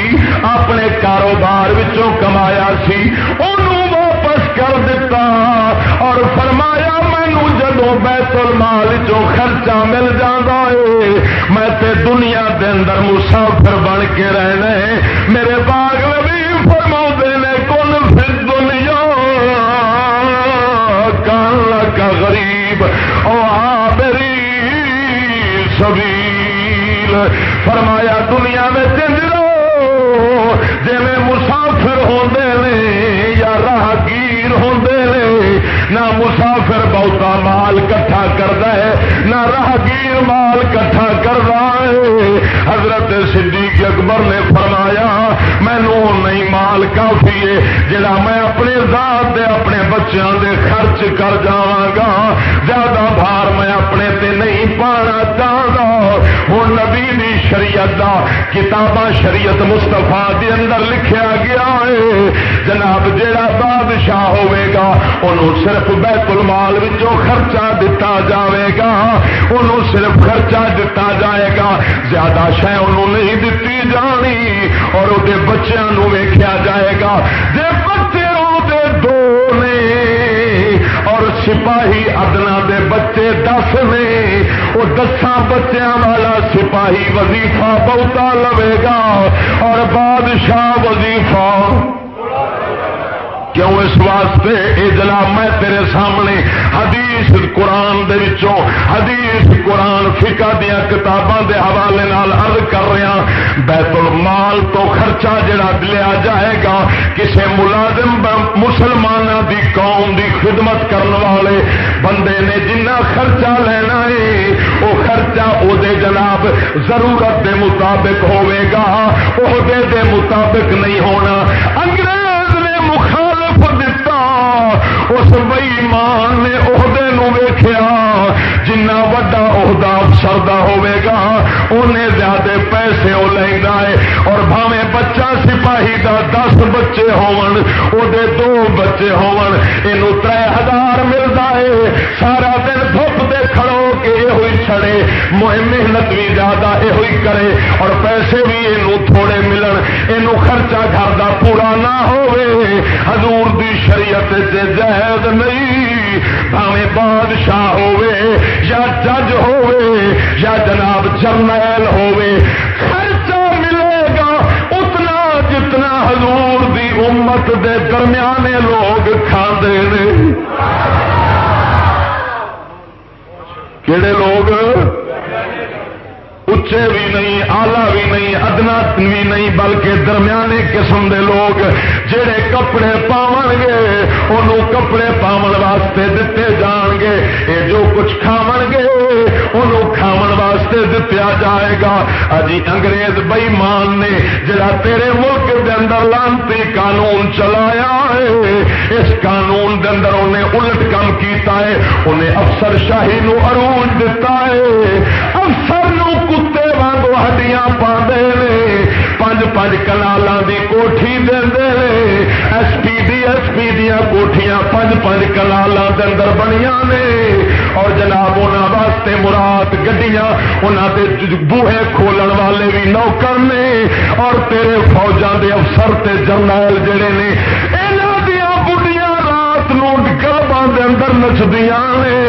Speaker 2: اپنے کاروبار وچوں کمایا سی، انہوں واپس کر دیتا اور فرمایا مینوں جدوں بیت المال جو خرچہ مل جاتا ہے میں تے دنیا دے اندر مسافر بن کے رہنا ہے۔ میرے باغ نبی فرماؤندے نے کن فی الدنیا کان کا غریب او عابری سبیل، فرمایا دنیا میں چندرو جی میں مسافر ہوندے نے یا راہگیر ہوندے نے، نہ مسافر بہتا مال کٹھا کرتا ہے نہ راہگیر مال کٹھا کرتا ہے۔ حضرت صدیق اکبر نے فرمایا مینوں نہیں مال کافی ہے جڑا میں اپنے ذات دے اپنے بچیاں دے خرچ کر جاواں گا، زیادہ بھار میں اپنے تے نہیں پانا چاہتا۔ ہن نبی دی شریعت دا کتاباں شریعت مصطفیٰ دے اندر لکھیا گیا ہے جناب جیڑا بادشاہ ہوے گا انہوں صرف بیت المال وچوں خرچہ دتا جاوے گا، انہوں صرف خرچہ دتا جائے گا، زیادہ شے انہوں نہیں دتی جانی، اور وہ بچیاں نو ویکھیا جائے گا جے بچے وہ دو نے اور سپاہی ادنا دے بچے 10 نے، وہ 10 بچیاں والا سپاہی وظیفہ بہتا لوے گا اور بادشاہ وظیفہ کیوں؟ اس واسطے اے جناب میں تیرے سامنے حدیث قرآن دے وچوں حدیث قرآن فقہ دیا کتاباں دے حوالے نال عرض کر رہا، بیت المال تو خرچہ جڑا لیا جائے گا کسے ملازم مسلمانہ دی قوم دی خدمت کرنے والے بندے نے جنہ خرچہ لینا ہے وہ خرچہ او دے جناب ضرورت دے مطابق ہوے گا، عہدے دے مطابق نہیں ہونا۔ انگریز نے مخالف دتا، اس بے ایمان نے عہدے نو ویکھیا، جنہ وڈا عہدہ افسر دا ہوے گا انہیں زیادہ پیسے وہ لیندا ہے، اور بھاویں بچہ سپاہی دا 10 بچے ہون او دے 2 بچے ہون، اینو 3000 ملدا ہے، سارا دن دھوپ دے کھڑو کے یہ ہوئی چھڑے، محنت بھی زیادہ یہ ہوئی کرے اور پیسے بھی اینو تھوڑے ملن، اینو خرچہ گھر دا پورا نہ ہوئے، حضور دی شریعت سے جائز نہیں، بھاویں بادشاہ ہوئے یا جج ہوئے یا جناب جرنیل ہوئے، خرچہ ملے گا اتنا جتنا حضور دی امت دے درمیانے لوگ کھاندے نے۔ کیڑے لوگ؟ اچے بھی نہیں، آلہ بھی نہیں، ادنا بھی نہیں، بلکہ درمیانے قسم دے لوگ جڑے کپڑے پاون گے انہوں کپڑے پاون واسطے دتے جان گے، اے جو کچھ کھاون گے انہوں کھاون واسطے دتیا جائے گا۔ اجی انگریز بے ایمان نے جڑا تیرے ملک دے اندر لانتی قانون چلایا ہے، اس قانون دے اندر انہیں الٹ کام کیتا ہے، انہیں افسر شاہی نو عروج دتا ہے، افسر نو کتے وانگو ہڈیاں پاندے نے، 5-5 کنالاں دی کوٹھی دیندے نے، ایس پی دیاں کوٹھیاں 5-5 کنالاں دے اندر بنیاں نے، اور جناب انہاں واسطے مراد گڈیاں انہاں دے بوہے کھولن والے بھی نوکر نے، اور تیرے فوجاں دے افسر تے جرنیل جڑے نے انہاں دیاں بڈیاں رات نو کلباں دے اندر نچدیاں نے،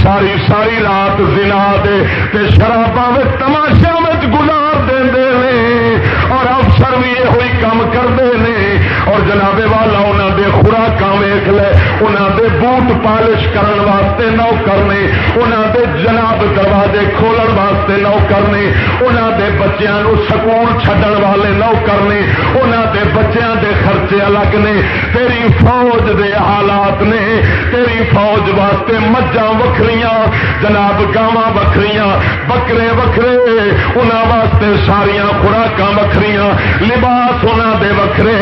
Speaker 2: ساری رات زنا دے تے شراباں وچ تماشیاں وچ گزار دیندے نے، اور افسر بھی یہ ہوئی کام کرتے ہیں، اور جناب والا انہوں دے خوراکاں ویکھ لے، انہوں دے بوٹ پالش کرن واسطے نوکر نے، انہوں دے جناب دروازے کھولن واسطے نوکر نے، انہوں دے بچیاں نو سکول چھڈن والے نوکر نے، انہوں دے بچیاں دے خرچے الگ نے، تیری فوج دے حالات نے، تیری فوج واسطے مجھاں وکھریاں جناب گاواں وکھریاں بکرے وکھرے، انہوں واسطے ساریاں خوراکاں وکھریاں، لباس انہوں دے وکھرے،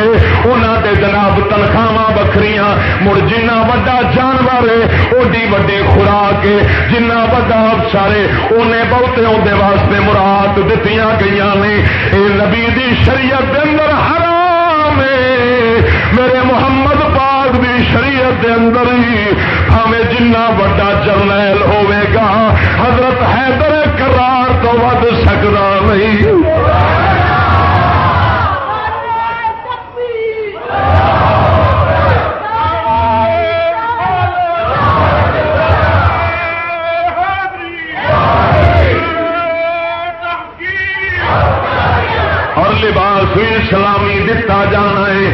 Speaker 2: انہوں دے جناب تنخواہاں وکھریاں، مڑ جنہ وڈا جانور ہے اوڈی وڈی خوراک ہے، جنہ وڈا افسر ہے انہیں بہتے اندر واسطے مراد دتیاں گئیاں نے، اے نبی دی شریعت دے اندر حرام ہے، میرے محمد پاک دی شریعت دے اندر ہی ہمیں جنہ وڈا جرنیل ہوئے گا حضرت حیدر کرار تو ود سکتا نہیں۔ اور لباس بھی اسلامی دتا جانا ہے،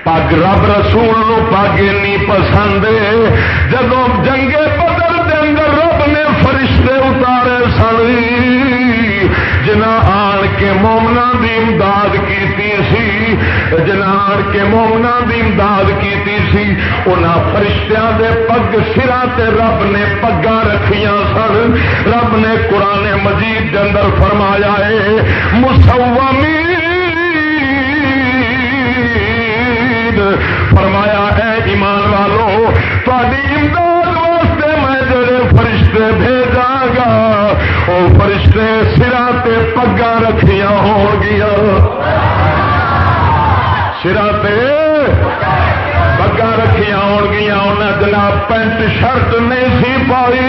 Speaker 2: پگ رب رسول نو پگ نہیں پسند، جدو جنگے بدر دے اندر رب نے فرشتے اتارے سن جنہ آن کے مومنا دی امداد کیتی سی، جنہ آن کے مومنا دی امداد کیتی سی، انہاں فرشتیاں دے پگ سراں تے رب نے پگاں رکھیاں سن، رب نے قرآن مجید دے اندر فرمایا ہے مسومین، فرمایا اے ایمان والو تہاڈی امداد واسطے میں جڑے فرشتے بھیجاں گا وہ فرشتے فرشتے سراں تے پگاں رکھیاں ہون گیا، سراں تے پگاں رکھیاں ہون گیا، انہاں جناب پینٹ شرٹ نہیں سی پائی،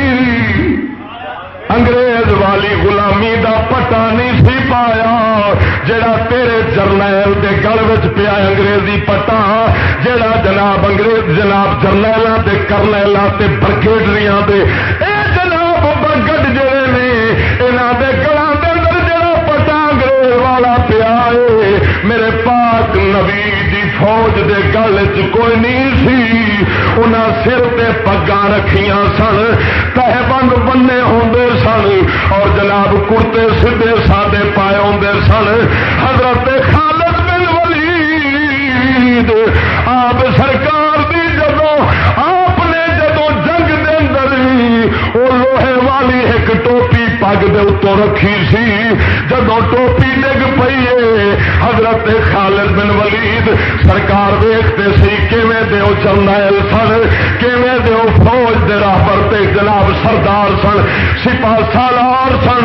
Speaker 2: انگریز والی غلامی دا پٹا نہیں سی پایا، جڑا تیرے جرنیل دے گل وچ پیا انگریزی پٹا، جڑا جناب انگریز جناب جرنیلاں تے کرنیلاں تے برگیڈریاں دے اے جناب برگڈ جڑے نے انہاں دے گلاں دے اندر جڑا پٹا انگریز والا پیا اے، میرے پاک نبی دی فوج دے گل وچ کوئی نہیں سی، انہاں سر تے پگاں رکھیاں سن، تہ بند بننے ہوندے سن، اور جناب کرتے سیدھے سادے پائے ہوندے سن۔ حضرت خالد بن ولید آپ سرکار دی جدوں آپ نے جدوں جنگ دے اندر وہ لوہے والی ایک ٹوپی پگ دے اتوں رکھی سی، جدوں ٹوپی ڈگ پئی ہے حضرت خالد بن ولید سرکار ویکھتے سی کیویں دے او جرنیل سن، کیویں دے او فوج دے راہبر تے جناب سردار سن، سپاہ سالار سن۔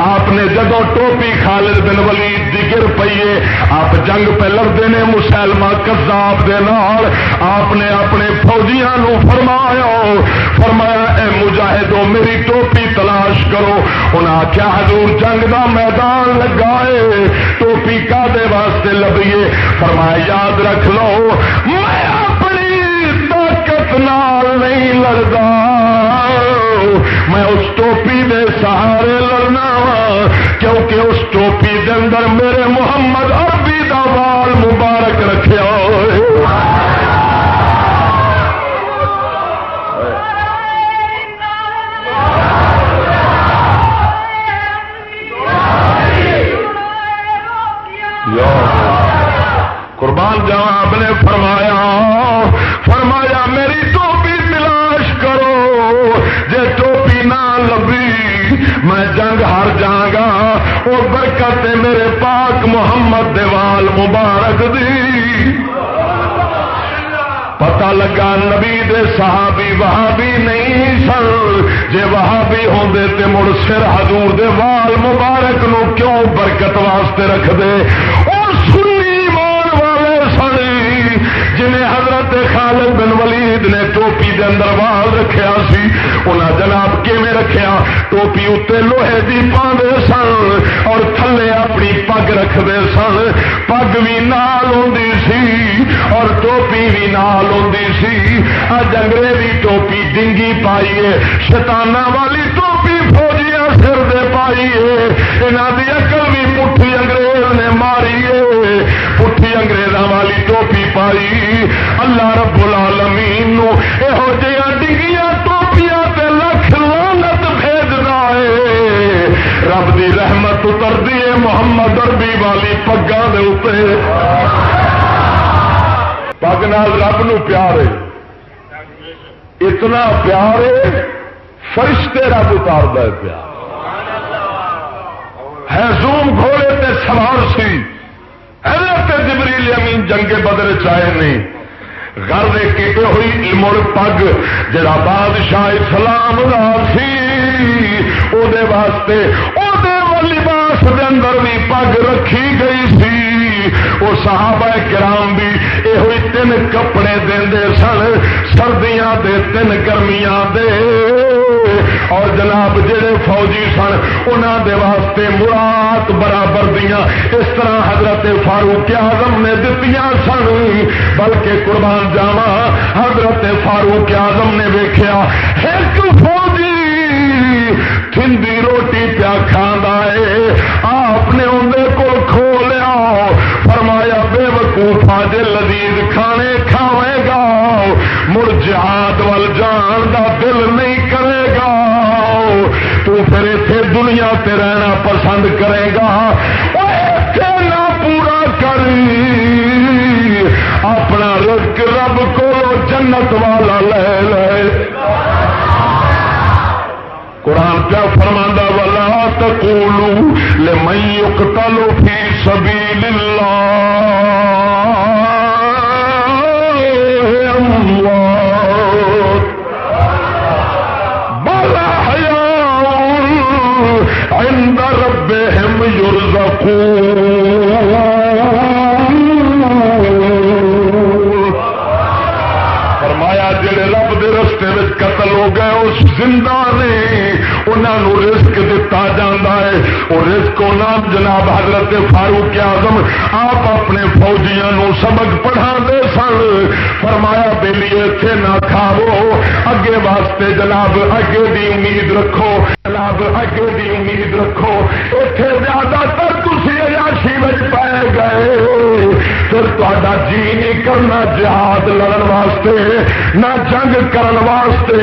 Speaker 2: آپ نے جدوں ٹوپی خالد بن ولید دی گر پئی ہے، آپ جنگ پہ لڑدے نے مسلمہ کذاب دے نال، آپ نے اپنے فوجیاں نو فرمایا اے مجاہدو میری ٹوپی تلاش کرو، انہاں آکھیا حضور جنگ دا میدان لگا ہے، ٹوپی کادے واسطے لبھیے؟ فرمایا یاد رکھ لو میں اپنی طاقت نال نہیں لڑدا، میں اس ٹوپی دے سہارے لڑنا وا، کیونکہ اس ٹوپی دے اندر میرے محمد عربی دا وال مبارک رکھیا ہوئے۔ قربان جاواں آپ نے فرمایا میری ٹوپی تلاش کرو، جے ٹوپی نہ لبھی میں جنگ ہار جاگا، وہ برکت میرے پاک محمد دے وال مبارک دی۔ پتہ لگا نبی دے صحابی وہابی نہیں سن، جے وہابی ہوندے تے مڑ سر حضور دے وال مبارک نو کیوں برکت واسطے رکھ دے؟ اور سنی ایمان والے سن جنہیں حضرت خالد بن ولید نے ٹوپی دے اندر وال رکھیا سی، انہاں جناب کیویں رکھیا؟ ٹوپی اتے لوہے دی پاندے سن اور تھلے اپنی پگ رکھدے سن، پگ بھی نال ہوندی سی اور ٹوپی بھی نال ہوندی سی۔ اج انگریزی ٹوپی ڈنگی پائیے، شیطاناں والی ٹوپی فوجیاں سر دے پائیے، انہاں دی عقل بھی پٹھی انگریز نے ماری ہے، پٹھی انگریزاں والی ٹوپی پائی۔ اللہ رب العالمین نو یہو جہاں ڈنگیاں ٹوپیاں تے لکھ لعنت بھیجدا ہے، رب دی رحمت اتردی ہے محمد عربی والی پگاں دے اوتے۔ پگ نال رب نو پیار ہے، اتنا پیار ہے فرشتے رب اتاردا ہے پیار ہے۔ زوم گھوڑے تے سوار سی، حضرت جبریل امین جنگ بدر چائے نہیں گھر دے کے ہوئی مڑ پگ جڑا بادشاہ اسلام دا سی او دے واسطے او دے لباس دے اندر بھی پگ رکھی گئی سی۔ وہ صحابہ کرام بھی یہ ہوئی 3 کپڑے دیندے سن، سردیاں دے 3 گرمیاں دے، اور جناب جڑے فوجی سن انہاں دے واسطے مراد برابر دیاں اس طرح حضرت فاروق اعظم نے دتیاں سن۔ بلکہ قربان جاواں حضرت فاروق اعظم نے ویکھیا ایک فوجی تھندی روٹی پیا کھاندا ہے، آپ نے اندے کول کھولیا، فرمایا بے وقوفا جے لذیذ کھانے کھاوے گا مڑ جہاد وال جان دا دل نہیں کرے گا، تو پھر اتنے دنیا تے رہنا پسند کرے گا، ایتھے نہ پورا کری اپنا رزق رب کو جنت والا لے لے۔ قرآن کیا فرماندا ولا تقولوا لمن يقتل في سبيل الله اموات بل احياء عند ہو گئے اس زندہ نے انہوں رزق دتا جاتا ہے. وہ رزق انہوں جناب حضرت فاروق اعظم آپ اپنے فوجیاں نو سبق پڑھا دے سن. فرمایا بیلی اتنے نہ کھاو اگے واسطے جناب اگے دی امید رکھو جناب اگے دی امید رکھو. اتنے زیادہ تر تھی عیاشی میں پائے گئے پھر تا جی نہیں کرنا جہاد لڑن واسطے نہ جنگ کرن واسطے.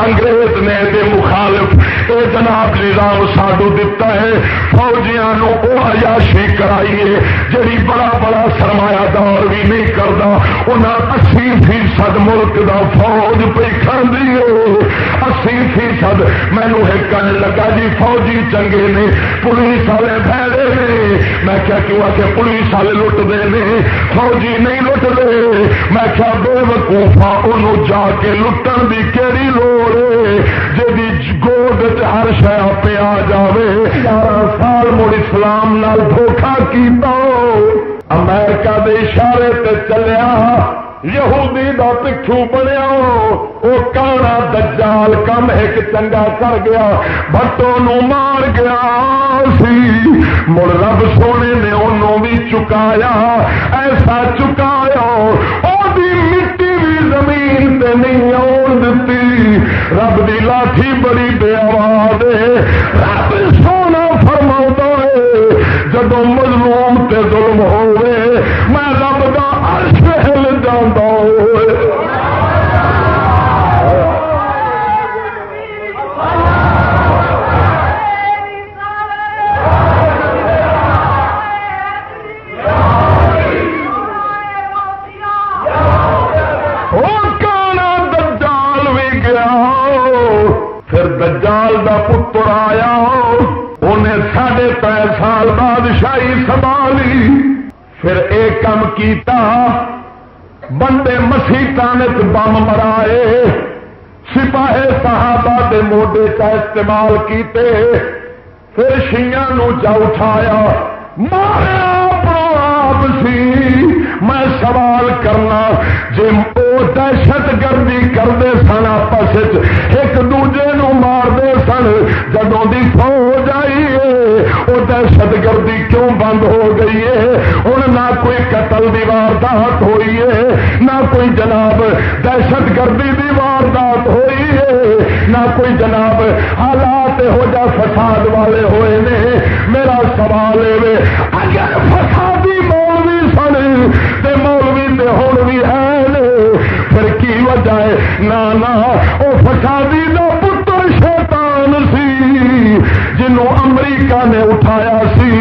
Speaker 2: انگریز نے دے مخالف اے جناب نظام ساڈو دتا ہے فوجیاں نو وہ عیاشی کرائیے جڑی بڑا بڑا سرمایہ دار بھی نہیں کرتا. انہاں 80% ملک دا فوج پہ کھاندی ہے 80%. مینوں ایک کہنے لگا جی فوجی چنگے نے پولیس والے بھڑے نے. میں کیا کیوں آ کے پولیس والے لٹتے ہیں فوجی نہیں لٹتے. میں کیا بے وقوفا انہوں جا کے لٹن دی کیڑی لوڑ ہے جی گود ہر شہ پہ آ جائے. 11 سال مڑ اسلام نال دھوکھا کیتا امریکہ دے اشارے تے چلیا یہودی دا پچھو بنیا وہ کانا دجال کم ایک چنگا کر گیا بھٹو نو مار گیا سی. مڑ رب سونے نے انہوں بھی چکایا ایسا چکایا او دی مٹی بھی زمین تے نہیں آن دتی. رب دی لاٹھی بڑی بے آواز ہے. رب سونا فرماتا ہے جدو مظلوم تے ظلم ہوئے میں رب دا عرش ہل جاندا ہوئے. دجال دا پتر آیا انہیں 3.5 سال بادشاہی سنبھالی. پھر ایک کم کیتا بندے مسیحاں وچ بم مرائے سپاہی صحابہ دے موڈے کا استعمال کیتے. پھر شیعہ نو جا اٹھایا ماریا آپ سی. میں سوال کرنا جی وہ دہشت گردی کرتے سن آپس ایک دوجے نو مارتے سن جدوں دی فوج آئی ہے وہ دہشت گردی کیوں بند ہو گئی ہے. ہوں نہ کوئی قتل دی واردات ہوئی ہے نہ کوئی جناب دہشت گردی دی واردات ہوئی ہے نہ کوئی جناب حالات ہو جا فساد والے ہوئے نے. میرا سوال ہے اگر فسادی مولوی سن تے مولوی تے ہن بھی ہے پھر کی وجہ ہے؟ نہ وہ فسادی دا پتر شیطان سی جنوں امریکہ نے اٹھایا سی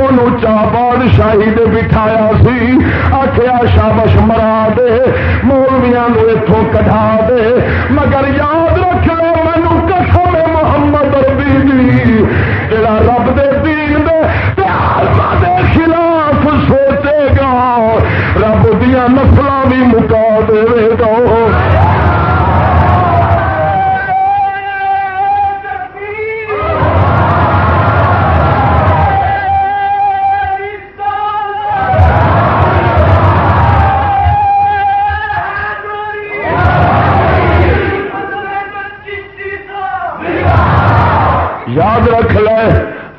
Speaker 2: انہوں چاہ بادشاہی دے بٹھایا سی. آخیا شابش مرا دے مولویاں نو اتوں کٹا دے مگر یاد رکھ لو مینوں قسم محمد ربی دی جڑا رب دے دین دے عالماں دے خلاف سوچے گا رب دیا نسلاں بھی مکا دے گا. یاد رکھ لے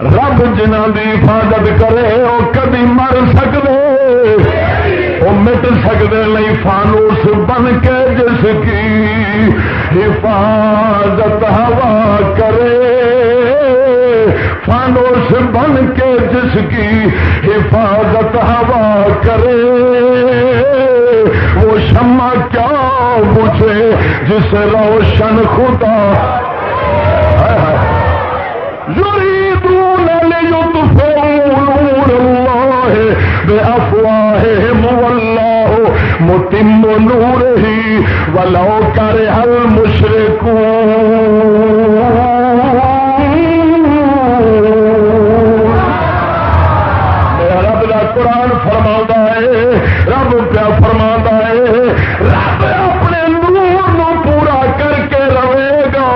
Speaker 2: رب جنہاں دی حفاظت کرے وہ کبھی مر سکتے وہ مٹ سکتے نہیں. فانوس بن کے جس کی حفاظت ہوا کرے فانوس بن کے جس کی حفاظت ہوا کرے وہ شمع کیا بجھے جس روشن خدا يريدون ليطفئوا نور الله بأفواههم والله متم نوره ولو كره المشركون. رب دا قرآن فرماتا ہے رب کیا فرماتا ہے رب اپنے نور نو پورا کر کے رہے گا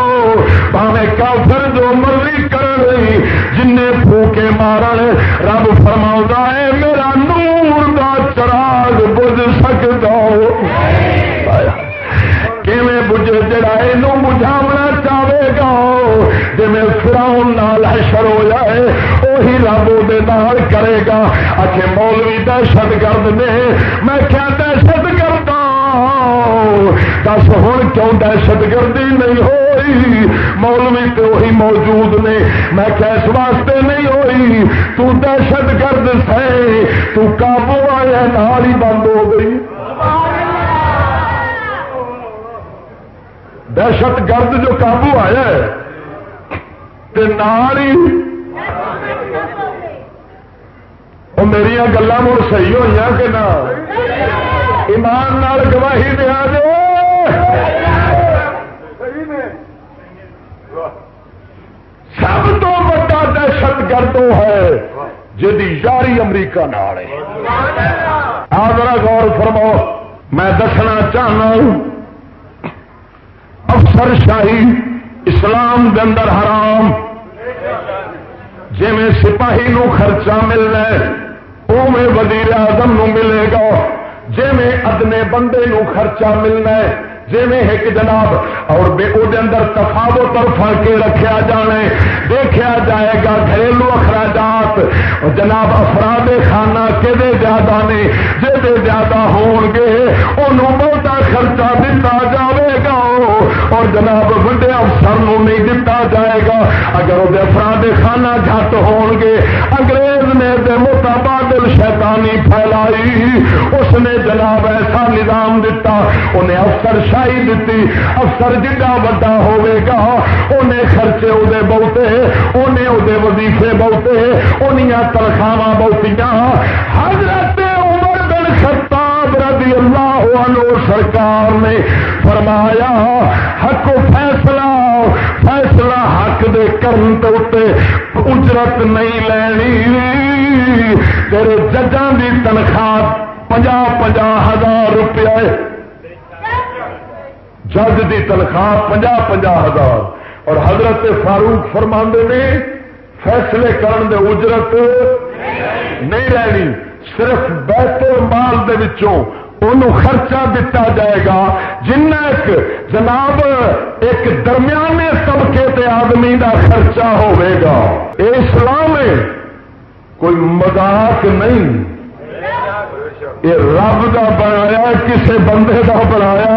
Speaker 2: پاوے کافر جو مرضی کرے جن پھوکے مارن. رب فرماتا ہے میرا نور دا چراغ بجھ سکتا کیویں بجھے جڑا اینو بجھا ہے وہی رب دے نال کرے گا. آخے مولوی دہشت گرد نے. میں کیا دہشت گرد دس ہوں کیوں دہشت گردی نہیں ہوئی؟ مولوی تو وہی موجود نے. میں کیا اس واسطے نہیں ہوئی تو دہشت گرد سے تو قابو آیا نال ہی بند ہو گئی. دہشت گرد جو قابو آیا ہے تے نال ہی میری گلاں مڑ صحیح ہوئی کہ نہ؟ ایمان نال گواہی دیا جو سب تو بڑا دہشت گرد ہے جی یاری امریکہ نال ہے. ذرا غور فرماؤ. میں دسنا چاہنا ہوں افسر شاہی اسلام دے اندر حرام. جی میں سپاہی نو خرچہ ملنا ہے اوے وزیر اعظم نو ملے گا. جی میں ادنے بندے نو خرچہ ملنا ہے جی میں ایک جناب اور بے او دے اندر تفاوت اور فرق رکھا جانے دیکھا جائے گا. گھریلو اخراجات جناب افراد خانہ کہ زیادہ نے جی زیادہ ہون گے انہوں بہتا خرچہ دتا جائے گا اور جناب بڑے افسر نو نہیں دتا جائے گا. اگر وہ افراد خانہ گھٹ ہون گے انگریز نے دے متبادل شیطانی پھیلائی. اس نے جناب ایسا نظام دیتا انہیں افسر شاہی دیتی. افسر جڈا وڈا ہوئے گا انہیں خرچے وہ بہتے انہیں وہ وظیفے بہتے انہیاں تنخواہ بہتیاں. حضرت عمر بن خطاب رضی اللہ عنہ سرکار نے فرمایا حق و فیصلہ حق دے کرن تے اجرت نہیں لینی. تیرے ججاں دی تنخواہ 50,000 روپیہ جج دی تنخواہ 50,000 اور حضرت فاروق فرماندے نے فیصلے کرن دے اجرت نہیں رہنی. صرف بیت المال دے وچوں انہوں خرچہ دیتا جائے گا جنہ جناب ایک درمیانے طبقے تے آدمی دا خرچہ ہوئے گا. اے اسلام ہے کوئی مذاق نہیں. یہ رب دا بنایا کسے بندے دا بنایا.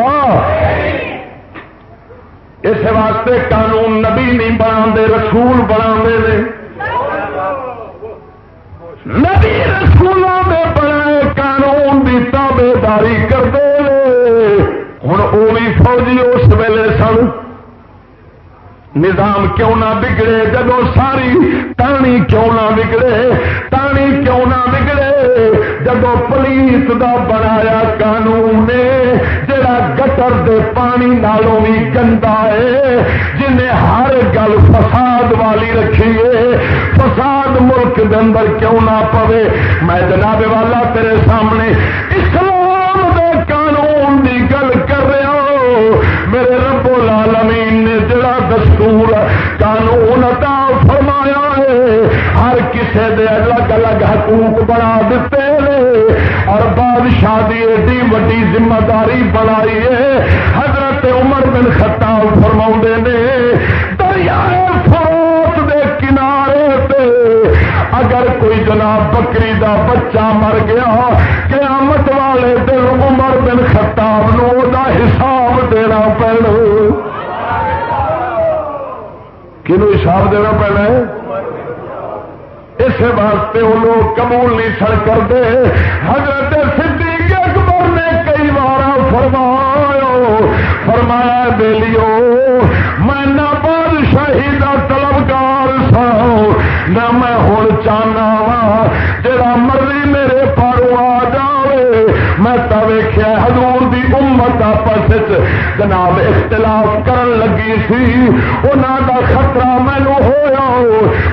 Speaker 2: اس واسطے قانون نبی نہیں بنا رسول بنا نبی رسولوں میں بنائے قانون کی تابے داری کرتے ہوں وہ بھی فوجی اس ویلے سن. نظام کیوں نہ بگڑے جدو ساری تانی کیوں نہ بگڑے تانی کیوں نہ بگڑے جدو پولیس دا بنایا قانون نے جڑا گٹر دے پانی نالوں بھی گندا ہے جنہیں ہر گل فساد والی رکھی ہے. فساد ملک دے اندر کیوں نہ پوے. میں جناب والا تیرے سامنے اسلام دے قانون دی گل کر رہا ہوں. میرے رب العالمین نے جڑا دستور قانون عطا فرمایا ہے ہر کسے دے الگ الگ حقوق بنا دیتے ہیں اور بادشاہ دی ایڈی وڈی ذمہ داری بنائی ہے. حضرت عمر بن خطاب فرماؤندے نے دریائے فرات دے کنارے پہ اگر کوئی جناب بکری دا بچہ مر گیا قیامت والے دن عمر بن خطاب نو دا حساب دینا پڑنا. کنو حساب دینا پڑنا ہے؟ اس واسطے وہ لوگ قبول نہیں سن کرتے. حضرت صدیق اکبر نے کئی بار فرمایا بیلیو میں نہ بادشاہی دا طلبگار سا نہ میں ہوں چاہنا وا جڑا مرضی میرے پاروں آ جائے. میں تو ویکھیا حضور دی امت آپس جناب اختلاف کرن لگی سی انہاں دا خطرہ مینوں ہویا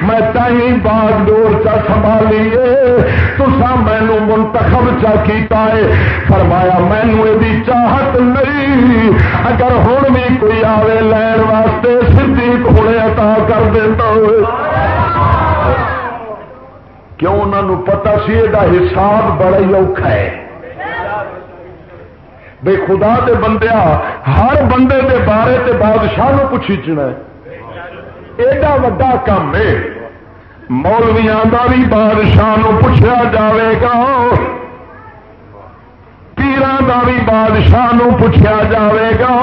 Speaker 2: میں تائیں باغ ڈور چا سنبھالیے تساں مینوں منتخب چا کیتا ہے. فرمایا مینوں دی چاہت نہیں اگر ہن بھی کوئی آوے لین واسطے صدیق ہونے عطا کر دیندا کیوں انہاں نوں پتہ سی ایدا حساب بڑا ہی اوکھا ہے. بے خدا دے بندیا ہر بندے دے بارے تے بادشاہ نو پوچھنا ہے ایڈا وڈا کام ہے. مولویاں دا بھی بادشاہ نو پوچھا جاوے گا، پیراں دا بھی بادشاہ نو پوچھا جاوے گا،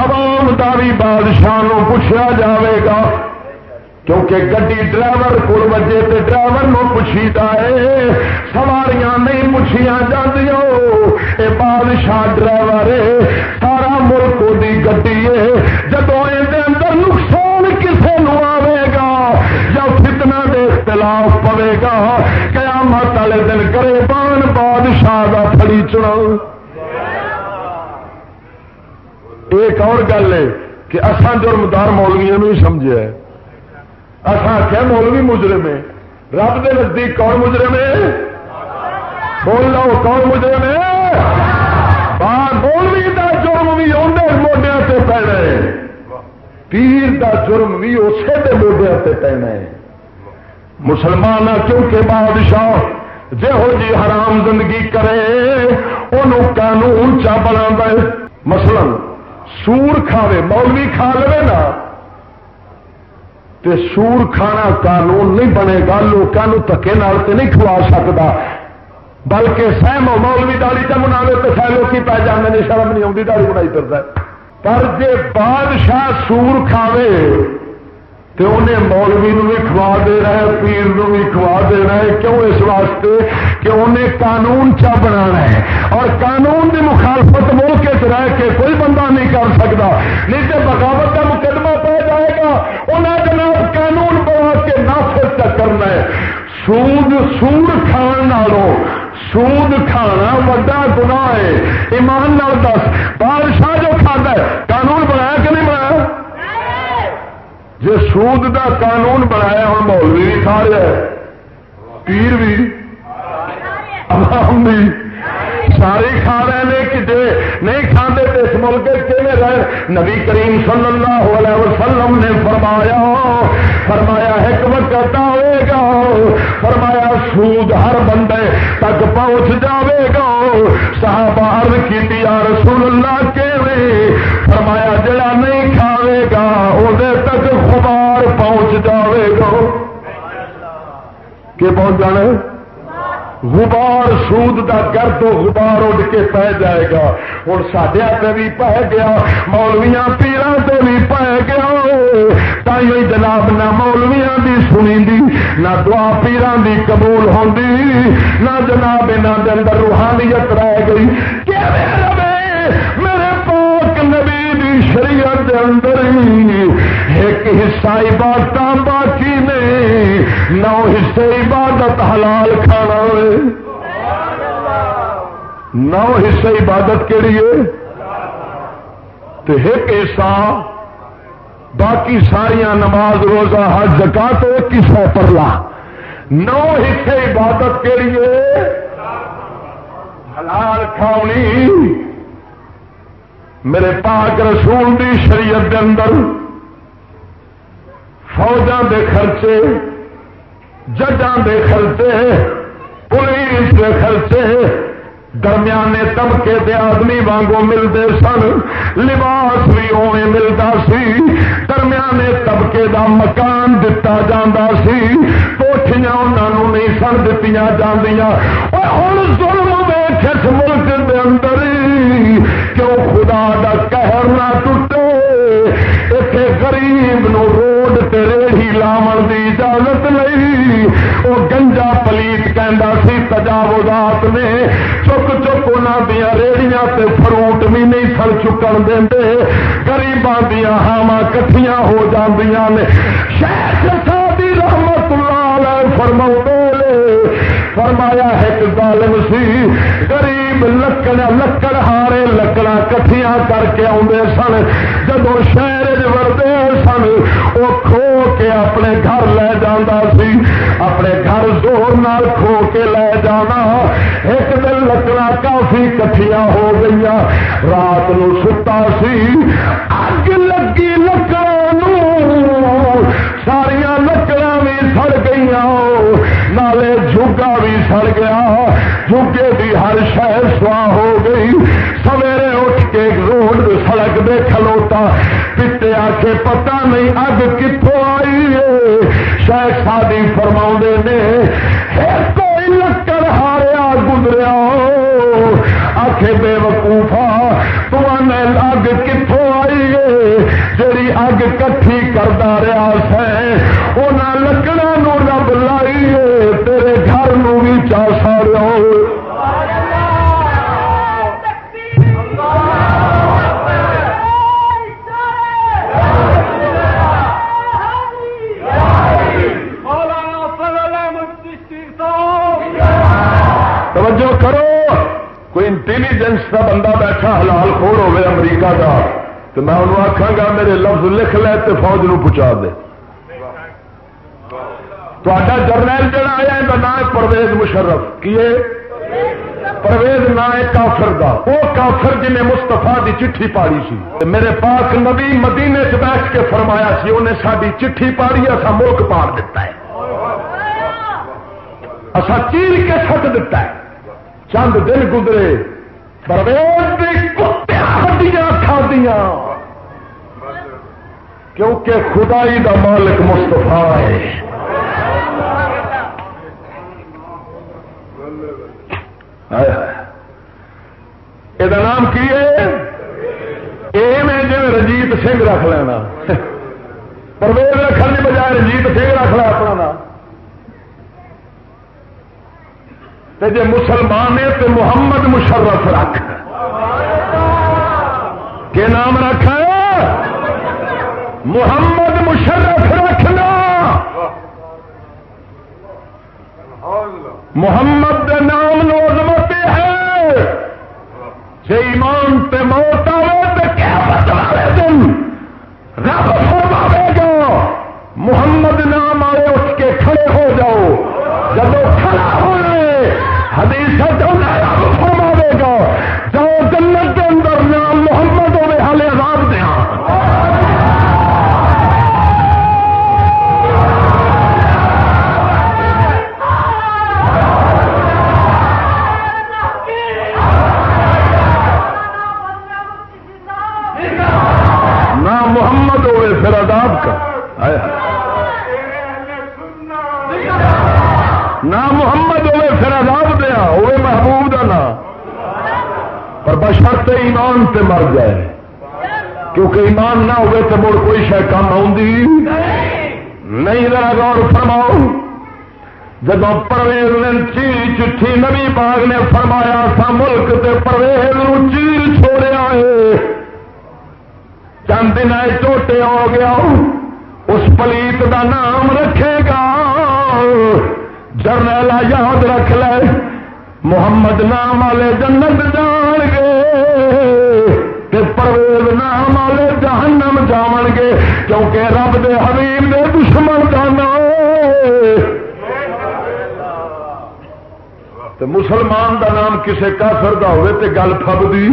Speaker 2: عوام دا بھی بادشاہ نو پوچھا جاوے گا، کیونکہ گڈی ڈرائیور کول وجے تے ڈرائیور نو پوچھیدا ہے، سواریاں نہیں پوچھیاں جاندیاں، اے بادشاہ ڈرائیور ہے، سارا ملک دی گڈی ہے، جدوں اے دے اندر نقصان کسے نو آوے گا یا فتنہ دے اختلاف پوے گا، قیامت والے دن گریبان بادشاہ دا پھڑی چڑا۔ ایک اور گل ہے کہ اساں جرمدار مولویاں نو ہی سمجھیا ہے، اساں آخیا مولوی مجرم ہے، رب دے نزدیک کون مجرم ہے؟ بول لو کون مجرم ہے؟ مولوی دا جرم بھی اندر موڈیا سے پینا ہے، پیر دا جرم بھی اسے دے موڈیا سے پینا ہے۔ مسلمان کیونکہ بادشاہ جہو جی حرام زندگی کرے انہوں قانون چا بنا دے، مثلا سور کھاوے، مولوی کھا لے نا تے سور کھانا قانون نہیں بنے گا، لوگوں دکے نال تے نہیں کھوا سکتا، بلکہ سہ مولوی داڑھی چ بنا لے تو سہ لوگ پی جانے نے، شرم نہیں آتی داڑھی بنائی پھرتا ہے۔ پر جے بادشاہ سور کھاوے تو انہیں مولوی نو بھی کھوا دینا ہے، پیر نو بھی کھوا دینا ہے، کیوں؟ اس واسطے کہ انہیں قانون چا بنانا ہے، اور قانون کی مخالفت ملک رہ کے کوئی بندہ نہیں کر سکتا، نہیں تو بغاوت کا مقدمہ پہ جائے گا، انہیں جناب قانون بنا کے نافذ کرنا ہے۔ سود کھان نالوں سود کھانا وڈا گناہ ہے، ایمان نال دس، بادشاہ جو کھاتا ہے قانون بنایا کہ نہیں بنایا؟ جی سود دا قانون بنایا ہوں مولوی بھی کھا رہا ہے، پیر بھی، عوام بھی، سارے کھا رہے ہیں کہ جی نہیں کھاتے تو اس ملک کے رہے۔ نبی کریم صلی اللہ علیہ وسلم نے فرمایا ایک وقت آئے گا، فرمایا سود ہر بندے تک پہنچ جاوے گا۔ صحابہ عرض کی یا رسول اللہ کیویں؟ فرمایا جڑا نہیں کھاوے گا اودے تک غبار پہنچ جاوے گا۔ کہ پہنچ جانا غبار، سود دا گرد و غبار اڑ کے پہ جائے گا۔ ہوں سڈیا تے بھی پہ گیا، مولویاں پیراں تے بھی پہ گیا، تائیں جناب نہ مولویاں دی سنی دی، نہ دعا پیراں دی قبول ہوندی، نہ جناب انہاں دے اندر روحانیت رہ گئی۔ میرے پاک نبی دی شریعت دے اندر ہی ایک حصہ عبادت باقی نے، 9 حصے عبادت حلال کھانا ہے۔ 9 حصے عبادت کیڑی ہے تے ایک حصہ باقی ساریاں نماز روزہ حج زکات ایک حصہ پرلا۔ 9 حصے عبادت کیڑی ہے؟ حلال کھاونی۔ میرے پاک رسول دی شریعت دے اندر فوجاں دے خرچے، ججاں دے خرچے، پولیس دے خرچے درمیانے طبقے دے آدمی وانگوں ملتے سن، لباس بھی اویں ملتا سی، درمیانے طبقے دا مکان دتا جاندا سی، کوٹھیاں انہاں نہیں سن دتیاں جاندیاں۔ ہن ظلم ویکھ اس ملک دے اندر کیوں خدا دا قہر نہ ٹوٹے؟ ایتھے غریب نو روڈ تے ریڑھی لاون دی اجازت نہیں، وہ گنجا پلیت کہندا سی تجاوزات نے، چک انہاں دیاں ریڑیاں تے فروٹ بھی نہیں سن چکن دیندے، غریباں دیاں ہاواں کٹھیاں ہو جاندیاں نے۔ شیخ سعدی رحمت اللہ علیہ فرمایا ایک ظالم سی، غریب لکڑ ہارے لکڑاں کٹھیاں کر کے آندے سن، جدوں شہر وردے سن وہ کھو کے اپنے گھر لے جانا سی، اپنے گھر زور نال کھو کے لے جانا۔ ایک دن لکڑاں کافی کٹھیاں ہو گئی، رات نو ستا سی، اگ لگی لکڑاں نو، ساریاں لکڑاں بھی سڑ گئی، نالے جھگا بھی سڑ گیا، جھگے کی ہر شہر سواہ ہو گئی۔ سویرے اٹھ کے روڈ سڑک دے کھلوتا، پتے آ کے پتہ نہیں اگ کتوں آئی ہے، شیخ سادی فرماؤں نے کوئی لکڑ ہاریا گزریا آخے بے وقوفا تمہیں اگ کتوں آئی ہے جیڑی اگ کٹھی کردا رہا سے انہاں لکڑاں نو رب لائی ہے تیرے گھر نو بھی چا ساڑیا توجہ کرو کوئی انٹیلیجنس کا بندہ بیٹھا حلال خور ہوئے امریکہ کا تو میں انہوں آکھاں گا میرے لفظ لکھ لے تو فوج نو پہنچا دے تہاڈا جرنیل جڑا آیا ان کا نام ہے پرویز مشرف کیے پرویز نام ہے کافر دا وہ کافر جنہیں مستفا دی چٹھی پاڑی سی میرے پاک نبی مدینے چ بیٹھ کے فرمایا سی انہیں ساری چٹھی پاڑی اسا ملک پاڑ دیتا ہے اسا چیر کے سٹ دیتا ہے چند دن گزرے پرویز دی کتیاں ہڈیاں کھادیاں کیونکہ خدائی دا مالک مصطفیٰ ہے یہ نام کی ہے میں جی رنجیت سنگھ رکھ لینا پرویز رکھنے کی بجائے رنجیت سنگھ رکھ لیا اپنا نام جی مسلمان ہے تو محمد مشرف رکھ کے نام رکھا محمد مشرف رکھنا محمد کے نام نو عظمت ہے جی ایمان تے موت آئے تو کیا بتلا تم رب فرماوے گا محمد نام آئے اٹھ کے کھڑے ہو جاؤ جب کھڑا ہوئے حدیث فرماوے گا جاؤ جنت کے اندر نام محمد ہوئے حال عذاب دیا نام محمد ہوئے پھر عذاب کا نام محمد ہوئے پھر عذاب دیا ہوئے محبوب کا نام پر بشرط ایمان تے مر جائے کیونکہ ایمان نہ ہوئے تو مڑ کوئی شے کام آؤندی نہیں ذرا غور فرماؤ جب پرویز نے چیل چٹھی نبی پاک نے فرمایا تھا ملک تے پرویز نو چیل چھوڑیا ہے چند دن ٹوٹے ہو گیا اس پلیت دا نام رکھے گا جرنیلا یاد رکھ لے محمد نام والے جنت جان گے پرویز نام والے جہنم جان گے کیونکہ رب دے حبیب دے دشمن کا نام مسلمان دا نام کسے کافر دا ہوئے تے گل پھبدی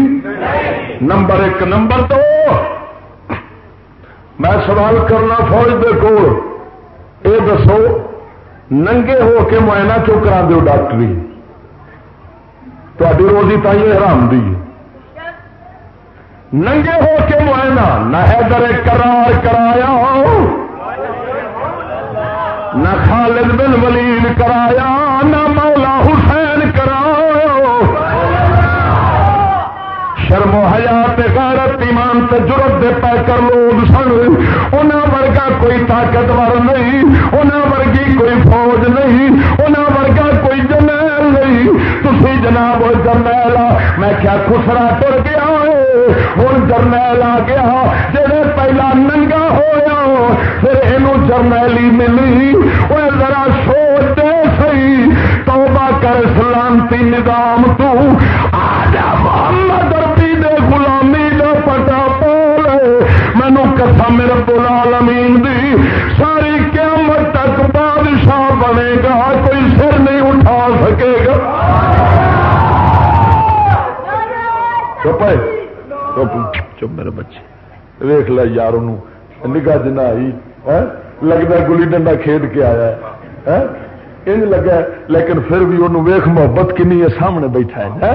Speaker 2: نمبر ایک نمبر دو میں سوال کرنا فوج دے کول اے دسو ننگے ہو کے معائنہ کیوں کرا دیو ڈاکٹری تاری روزی تائی حرام دی ننگے ہو کے معائنہ نہ حیدر قرار کرایا نہ خالد بن ولید کرایا نہ مولا حسین کرایا شرم و حیات غیرت ایمان تے جرت دے پے کر لوگ سن انہاں ورگا کوئی طاقتور نہیں انہاں ورگی کوئی فوج نہیں انہاں ورگا کوئی جرنیل نہیں تسی جناب جرنیل میں کیا خسرا ٹر گیا ہوں جرنیل آ گیا جڑے پہلا ننگا ہویا پھر اینو جرنیلی ملی وہ ذرا سوچ دے سی توبہ کر سلامتی نظام تو آجا محمد ربی دے غلامی دا پٹا پولے مینو قسم رب العالمین دی ساری قیامت تک بادشاہ بنے گا کوئی سر نہیں اٹھا سکے گا چپ چپ میرے بچے ویخ لے یار نگاہ جنا آئی لگتا گلی ڈنڈا کھیڈ کے آیا ہے ان لگا لیکن پھر بھی انہوں ویخ محبت کنی ہے سامنے بیٹھا ہے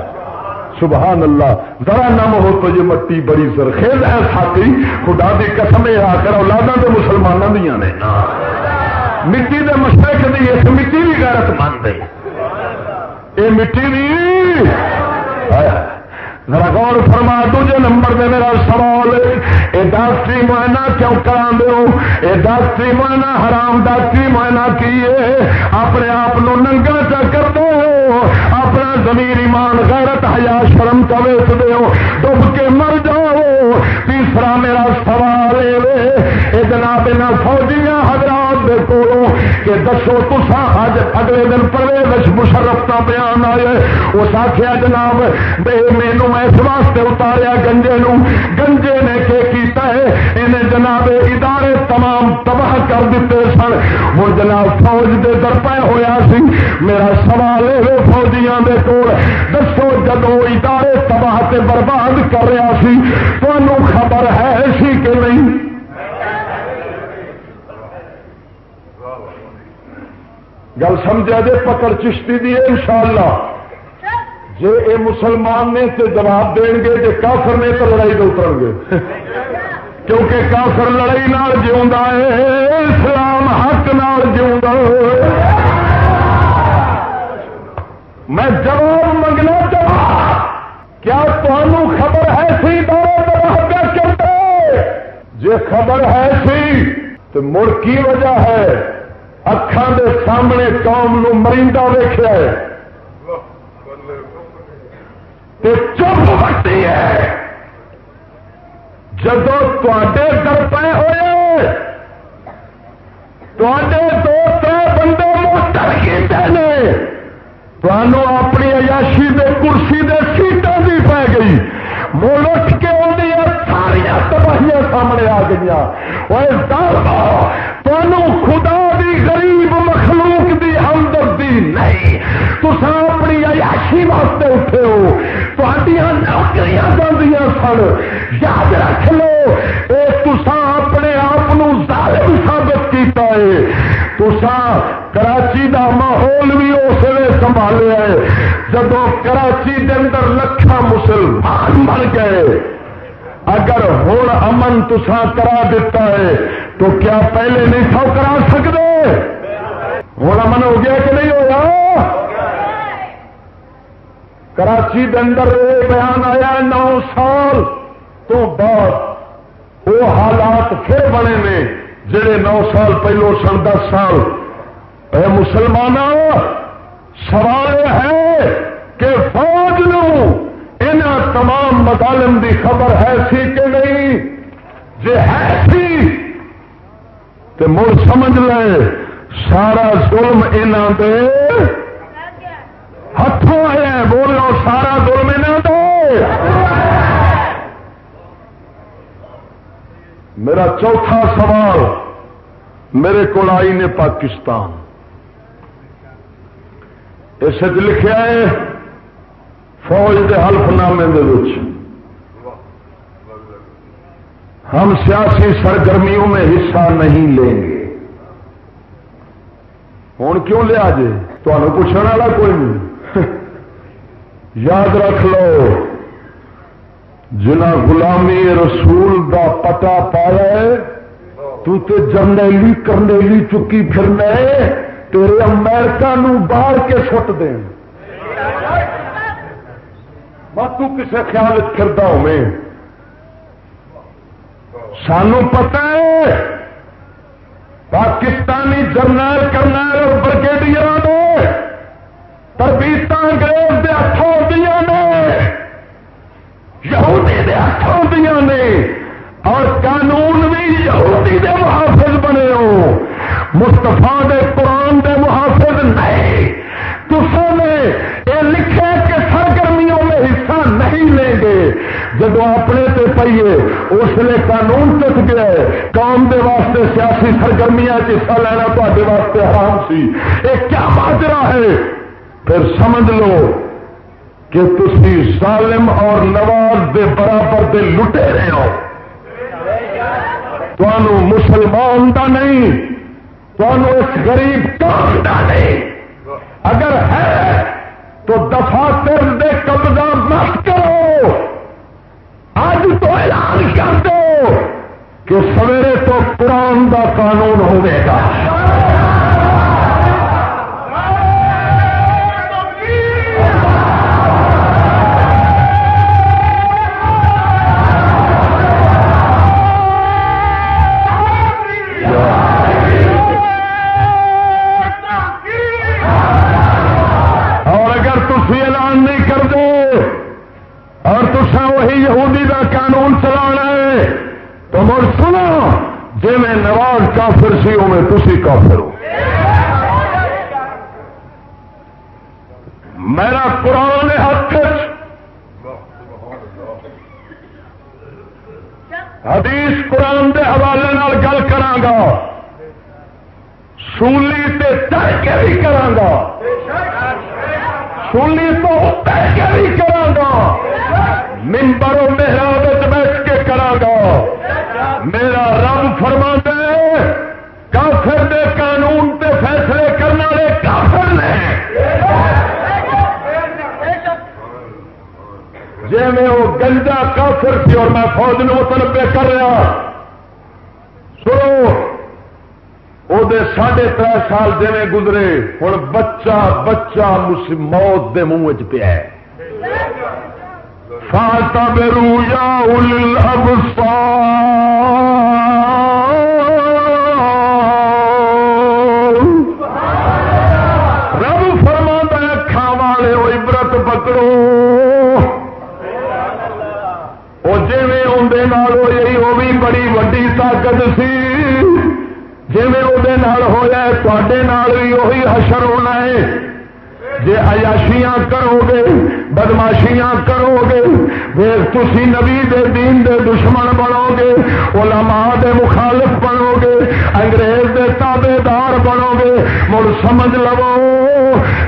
Speaker 2: سبحان اللہ ذرا نہ ہو تو یہ مٹی بڑی سرخیز ہے ساتھی خدا دی قسم آ کر اولاداں تو مسلمانوں دیا نے مٹی دے مشرق دی اس مٹی بھی غیرت مند ہے. یہ مٹی بھی ذرا غور فرما. دوجے نمبر دے میرا سوال یہ ڈاکٹری معائنہ کیوں کرا دو؟ یہ ڈاکٹری معائنہ حرام ڈاکٹری معائنہ کیے اپنے آپ ننگا چا کر دو، اپنا ضمیر ایمان غیرت حیا شرم کا ویچ دو، ڈب کے مر جاؤ. تیسرا میرا سوال یہ جناب نہ فوجیاں حضرات دے کولوں کہ دسو تسا اج اگلے دن پرویز مشرف کا بیان آئے اس آخیا جناب مینو اس واسطے اتاریا گنجے نو، گنجے نے کیتا ہے انہیں جناب ادارے تمام تباہ کر دیتے سن. ہوں جناب فوج دے درپے ہویا سی. میرا سوال ہے فوجیاں دے کول دسو جدو ادارے تباہ تے برباد کر رہا سی تانوں خبر ہے سی کہ نہیں؟ گل سمجھا جے پکڑ چشتی دی انشاءاللہ. جے اے مسلمان نے تو جواب دیں گے، جے کافر نے تو لڑائی تو اترن گے کیونکہ کافر لڑائی نال جیوندا ہے، اسلام حق نال جیوندا ہے. میں جواب منگنا چاہتا کیا تمہیں خبر ہے سی دورے تباہ کیا کرتے؟ جے خبر ہے سی تو مڑ کی وجہ ہے اکھاں دے سامنے قوم نو مریندا ویکھیا ہے تے چپ بٹی ہے. جدو تے درپے ہوئے تے دو تر بندے موٹر کیتے نے تمہوں اپنی عیاشی دے کرسی دے سیٹاں دی پی گئی، مڑ اٹھ کے اندر ساریا تباہیاں سامنے آ گئی. تمہوں خدا دی غریب مخلوق دی ہمدردی نہیں، تسا اپنی عیاشی واسطے اٹھے ہو، تہاڈیاں نوکریاں جاندیاں سن. یاد رکھ لو اے تسا اپنے آپ ظالم ثابت کیتا ہے. تسا کراچی دا ماحول بھی اس ویلے سنبھالیا ہے جدو کراچی دے اندر لکھاں مسلمان مر گئے. اگر ہوں امن تسا کرا دیتا ہے تو کیا پہلے نہیں سو کرا سکتے؟ ہوں امن ہو گیا کہ نہیں ہوگا؟ کراچی دے اندر یہ بیان آیا 9 سال تو بعد وہ حالات پھر بنے نے جڑے 9 سال پہلو سن 10 سال. اے مسلمانوں سوال ہے کہ فوج نو انہاں تمام مظالم دی خبر ہے سی کہ نہیں؟ جے ہے سی تے مڑ سمجھ لے سارا ظلم انہاں دے ہاتھوں آیا. بولو سارا ظلم انہاں دے. میرا چوتھا سوال میرے کو آئی نے پاکستان اس لکھا ہے فوج کے حلف نامے ہم سیاسی سرگرمیوں میں حصہ نہیں لیں گے. ہوں کیوں لیا جی؟ تمہیں پوچھنے والا کوئی نہیں. یاد رکھ لو جنہ غلامی رسول دا پتا پایا ہے تو تے جرنیلی کرنیلی چکی پھرنا ہے تیرے امریکہ نو باہر کے سٹ دیں. میں تو کسے خیال پھردا ہوے سانو پتہ ہے پاکستانی جرنیل کرنیل اور برگیڈیئر نے تربیت انگریز دے ہاتھوں ہوندیاں نے، یہودی دے ہاتھوں ہوندیاں نے، اور قانون بھی یہودی دے محافظ بنے ہو، مصطفیٰ دے قرآن دے محافظ نہیں. تساں نے یہ لکھا کہ سرگرمیوں میں حصہ نہیں لیں گے. جب اپنے تے پئیے اس لیے قانون ٹوٹ گیا ہے. قوم دے واسطے سیاسی سرگرمیاں حصہ لینا تواڈے واسطے حرام سی. یہ کیا ماجرا ہے؟ پھر سمجھ لو کہ تسی ظالم اور نواز دے برابر دے لٹے رہے ہو. تانوں مسلمان دا نہیں، تانوں اس غریب قوم دا نہیں. اگر ہے تو دفاتر دے قبضہ مت کرو. آج تو اعلان کر دو کہ سویرے تو قرآن دا قانون ہوئے گا. تو مڑ سنو جی میں نواز کافر سی او میں تسی کافر ہو. میرا قرآن ہاتھ حدیث قرآن دے حوالے نال گل کراں گا سولی تے ڈر کے بھی کراں گا سولی تو ڈر کے بھی کراں گا منبر و محراب وچ بیٹھ کے کراں گا. میرا رب فرماندا ہے کافر دے قانون تے فیصلے کرنے والے کافر نے. جی میں وہ گنجا کافر سی اور میں فوج نے متنبع کر رہا سنو وہ 3.5 سال جی گزرے ہوں بچہ موت دے منہ چ پیا فاعتبروا یا اولی الابصار. رب فرماتا ہے اکھاں والے وہ عبرت پکڑو وہ جی وہ بھی بڑی وڈی طاقت سی جی وہ ہوا تے بھی وہی حشر ہونا ہے. جی عیاشیاں کرو گے بدماشیاں کرو گے پھر تسی نبی دے دین دے دشمن بنو گے علماء دے مخالف بنو گے انگریز دے تابے دار بنو گے. مڑ سمجھ لو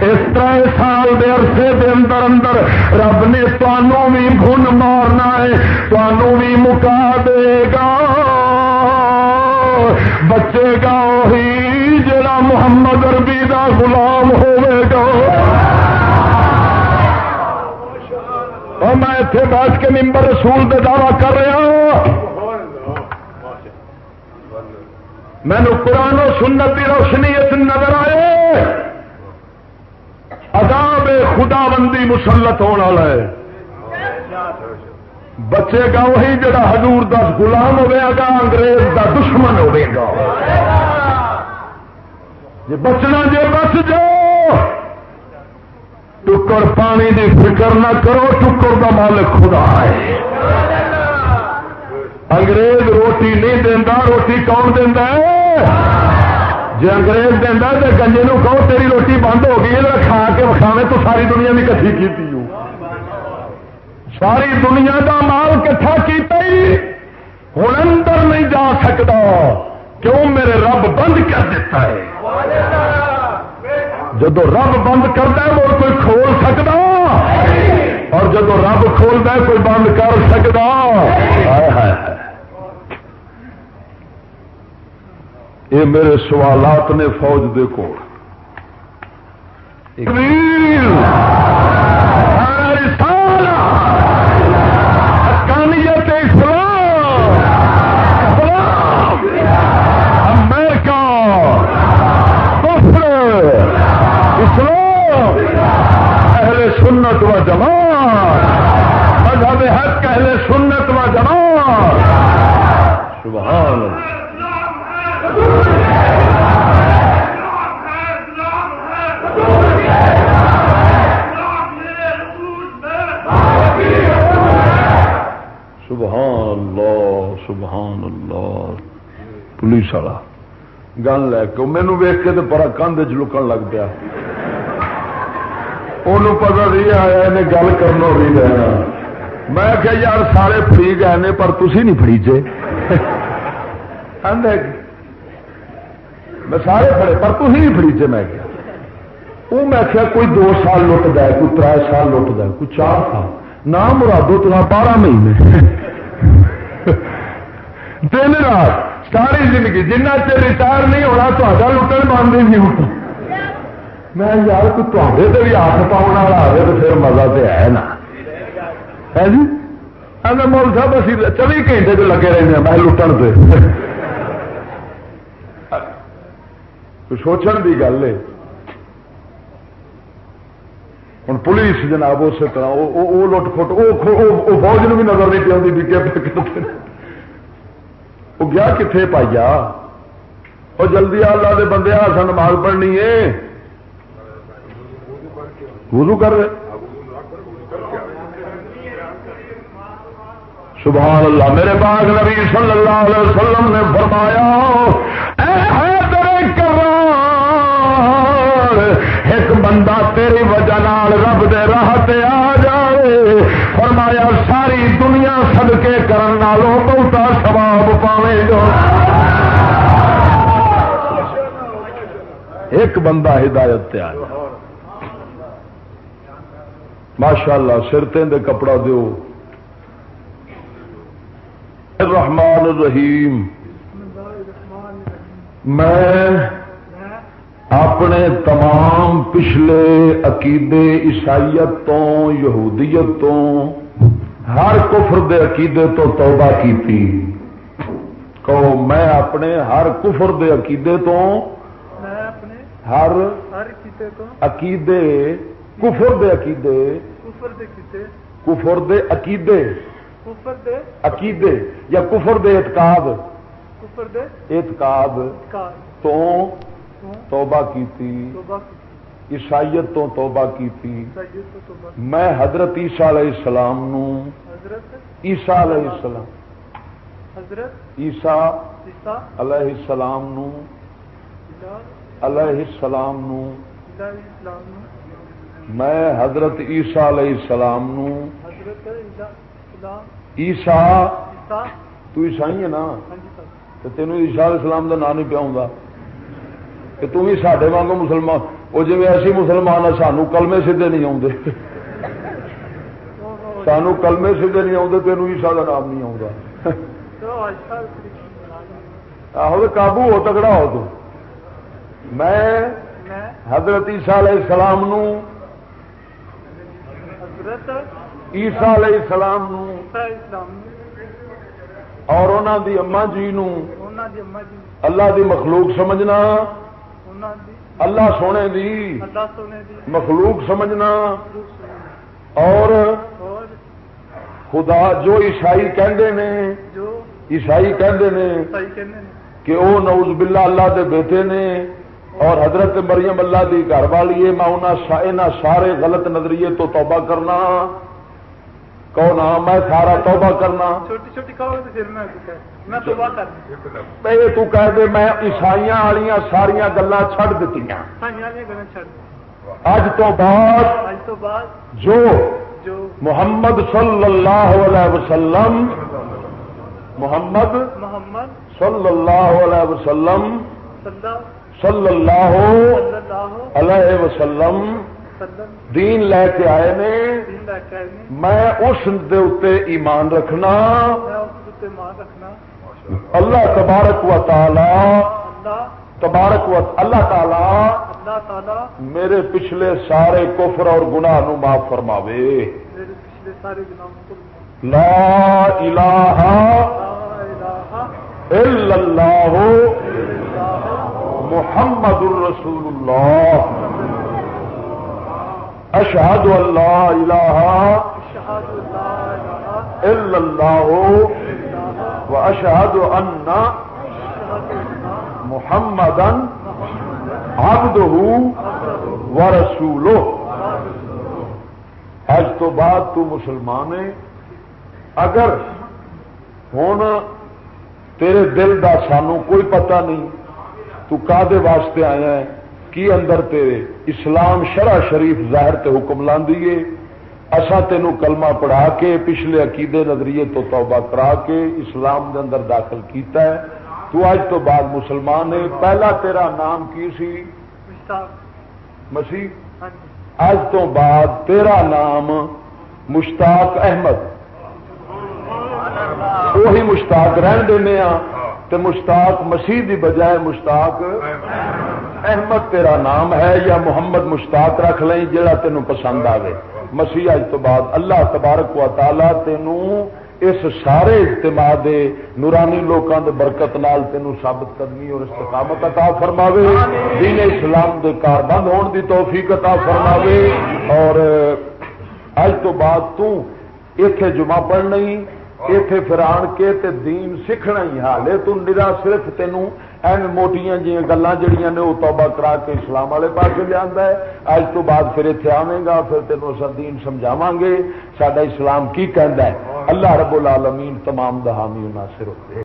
Speaker 2: اس 3 سال دے عرصے دے اندر اندر رب نے تانوں بھی بھن مارنا ہے تانوں بھی مکا دے گا. بچے گا وہی جڑا محمد عربی دا غلام ہوئے گا. اور میں اتنے بیٹھ کے ممبر رسول دے دعویٰ کر رہا ہوں مینو قرآن و سنت کی روشنی نظر آئے عذاب خدا بندی مسلط ہونے والا ہے. بچے گا وہی جڑا حضور دا غلام ہوئے گا انگریز دا دشمن ہوئے گا. جی بچنا جی بچ جاؤ ٹکر پانی دی فکر نہ کرو ٹکر دا مالک خدا ہے. انگریز روٹی نہیں دینا روٹی کون دینا ہے جی انگریز دینا تو گنجے نو کہو تیری روٹی بند ہو گئی کھا کے وکھاوے تو ساری دنیا بھی کٹھی کی ساری دنیا دا مال کٹھا کیتا ہی ہوں اندر نہیں جا سکتا کیوں میرے رب بند کر دیتا ہے. جدو رب بند کرتا ہے وہ کوئی کھول سکتا اور جدو رب کھولتا ہے کوئی بند کر سکتا. یہ میرے سوالات نے فوج دیکھو حقانیت اسلام امریکہ کفر اسلام اہل سنت و جماعت مذہب حق اہل سنت و جماعت. سبحان اللہ. سبحان اللہ سبحان اللہ. پولیس والا گن لے کے مینو ویخ کے تو پرا کندھ چ لکن لگ پیا انہوں پتا نہیں آیا انہیں گل کرنا بھی لینا. میں کہ یار سارے فری گئے نے پر تسی نہیں فریجے میں سارے پڑے پر تھی نہیں فریجے. میں کیا وہ میں کیا کوئی 2 سال لٹتا ہے کوئی 3 سال لٹتا ہے کوئی 4 سال نہ مرادو تو 12 مہینے دن رات ساری زندگی جنہ چر ریٹائر نہیں ہونا تا لٹن بند ہی نہیں ہونا. میں یار کوئی تے بھی ہاتھ پاؤن والا آئے تو پھر مزہ تو ہے نا ہے جی. مول صاحب اسی 24 گھنٹے تو لگے رہتے ہیں میں لٹن پہ سوچن کی گل ہے. ہوں پولیس جناب اسی طرح وہ لٹ کھٹ وہ فوج بھی نظر نہیں پی بھی کرتے وہ گیا کتنے پائیا وہ جلدی اللہ دے بندے آ نماز پڑھنی ہے وضو کر رہے سبحان اللہ. میرے پاک نبی صلی اللہ علیہ وسلم نے فرمایا اے حیدر کرار ایک بندہ تیری وجہ نال رب دے راہ تے آ جائے فرمایا ساری دنیا صدقے کرن نالوں بہتا ثواب پاوے گا. ایک بندہ ہدایت تے آ جائے ماشاءاللہ. سر تے کپڑا دیو. الرحمن الرحیم. میں اپنے تمام پچھلے عقیدے عیسائیت تو یہودیت تو ہر کفر دے عقیدے تو توبہ کیتی. کہو میں اپنے ہر کفر دے عقیدے تو ہر عقیدے کفر دے عقیدے کفر دے عقیدے عقیدے یا کفر دے اعتقاد تو توبہ کیتی. عیسائیت تو توبہ کیتی. میں حضرت عیسیٰ علیہ السلام نو عیسیٰ علیہ السلام عیسیٰ علیہ السلام نو علیہ السلام نو میں حضرت عیسیٰ علیہ السلام نو عیسیٰ تو عیسائی ہے نا تو تینوں عیسیٰ علیہ السلام کا نام نہیں پیا ہوں کہ تم بھی ساڈے وانگو مسلمان وہ جی ایسی مسلمان ہے سانو کلمے سیدھے نہیں آتے سانو کلمے سیدھے نہیں آتے تینوں عیسیٰ کا نام نہیں آتا. آہو قابو ہو تگڑا ہو تو. میں حضرت عیسیٰ علیہ السلام نو عیسیٰ علیہ السلام نو اور انہاں دی اما جی نو اللہ دی مخلوق سمجھنا اللہ سونے دی مخلوق سمجھنا اور خدا جو عیسائی کہندے نے عیسائی کہندے نے کہ او نعوذ باللہ اللہ دے بیٹے نے اور حضرت مریم اللہ دی گھر والی ہے. میں انہاں سارے غلط نظریے تو توبہ کرنا کون میں سارا توبہ کرنا پہلے تو کہہ دے میں عیسائیاں والیاں ساریاں گلاں چھڈ دتیاں. اج تو بعد جو محمد صلی اللہ علیہ وسلم محمد صلی اللہ علیہ وسلم صلی اللہ علیہ وسلم دین لے کے آئے نے میں اس دے اتے ایمان رکھنا. اللہ تبارک و تعالی اللہ تعالی میرے پچھلے سارے کفر اور گناہ نو معاف فرماوے. لا الہ الا اللہ محمد الرسول اللہ اشہد ان لا الہ الا اللہ واشہد ان محمدا عبدہ ورسولہ. اج تو بعد تو مسلمان ہے. اگر ہن تیرے دل دا سانو کوئی پتہ نہیں تو کادے واسطے آیا ہے کی اندر تیرے اسلام شرع شریف ظاہر تے حکم لاندیے اسا تینوں کلمہ پڑھا کے پچھلے عقیدے نظریے تو توبہ کرا کے اسلام دے اندر داخل کیتا ہے. تو اج تو بعد مسلمان ہے. پہلا تیرا نام کی سی مسیح. اج تو بعد تیرا نام مشتاق احمد. وہی مشتاق رہن دینے تے مشتاق مسیح دی بجائے مشتاق احمد تیرا نام ہے یا محمد مشتاق رکھ لیں جڑا تینوں پسند آئے. مسیح اج تو بعد اللہ تبارک و تعالی تینوں اس سارے اجتماع دے نورانی لوکاں دے برکت نال تینوں ثابت قدمی اور استقامت عطا فرماوے. دین اسلام دے کاربند ہون دی توفیق عطا فرماوے. اور اج تو بعد تو ایتھے جمعہ پڑھنا ہی ایتھے پھر آن کے تے دین سیکھنا ہی. حالے تو نرا صرف تینوں ایویں موٹیاں جیاں گلاں جڑیاں نے وہ توبہ کرا کے اسلام والے پاسے لیا ہے. اج تو بعد پھر اتنے آویں گا پھر تینوں اساں دین سمجھاواں گے ساڈا اسلام کی کہندا ہے. اللہ رب العالمین تمام دا حامی و ناصر ہوتے.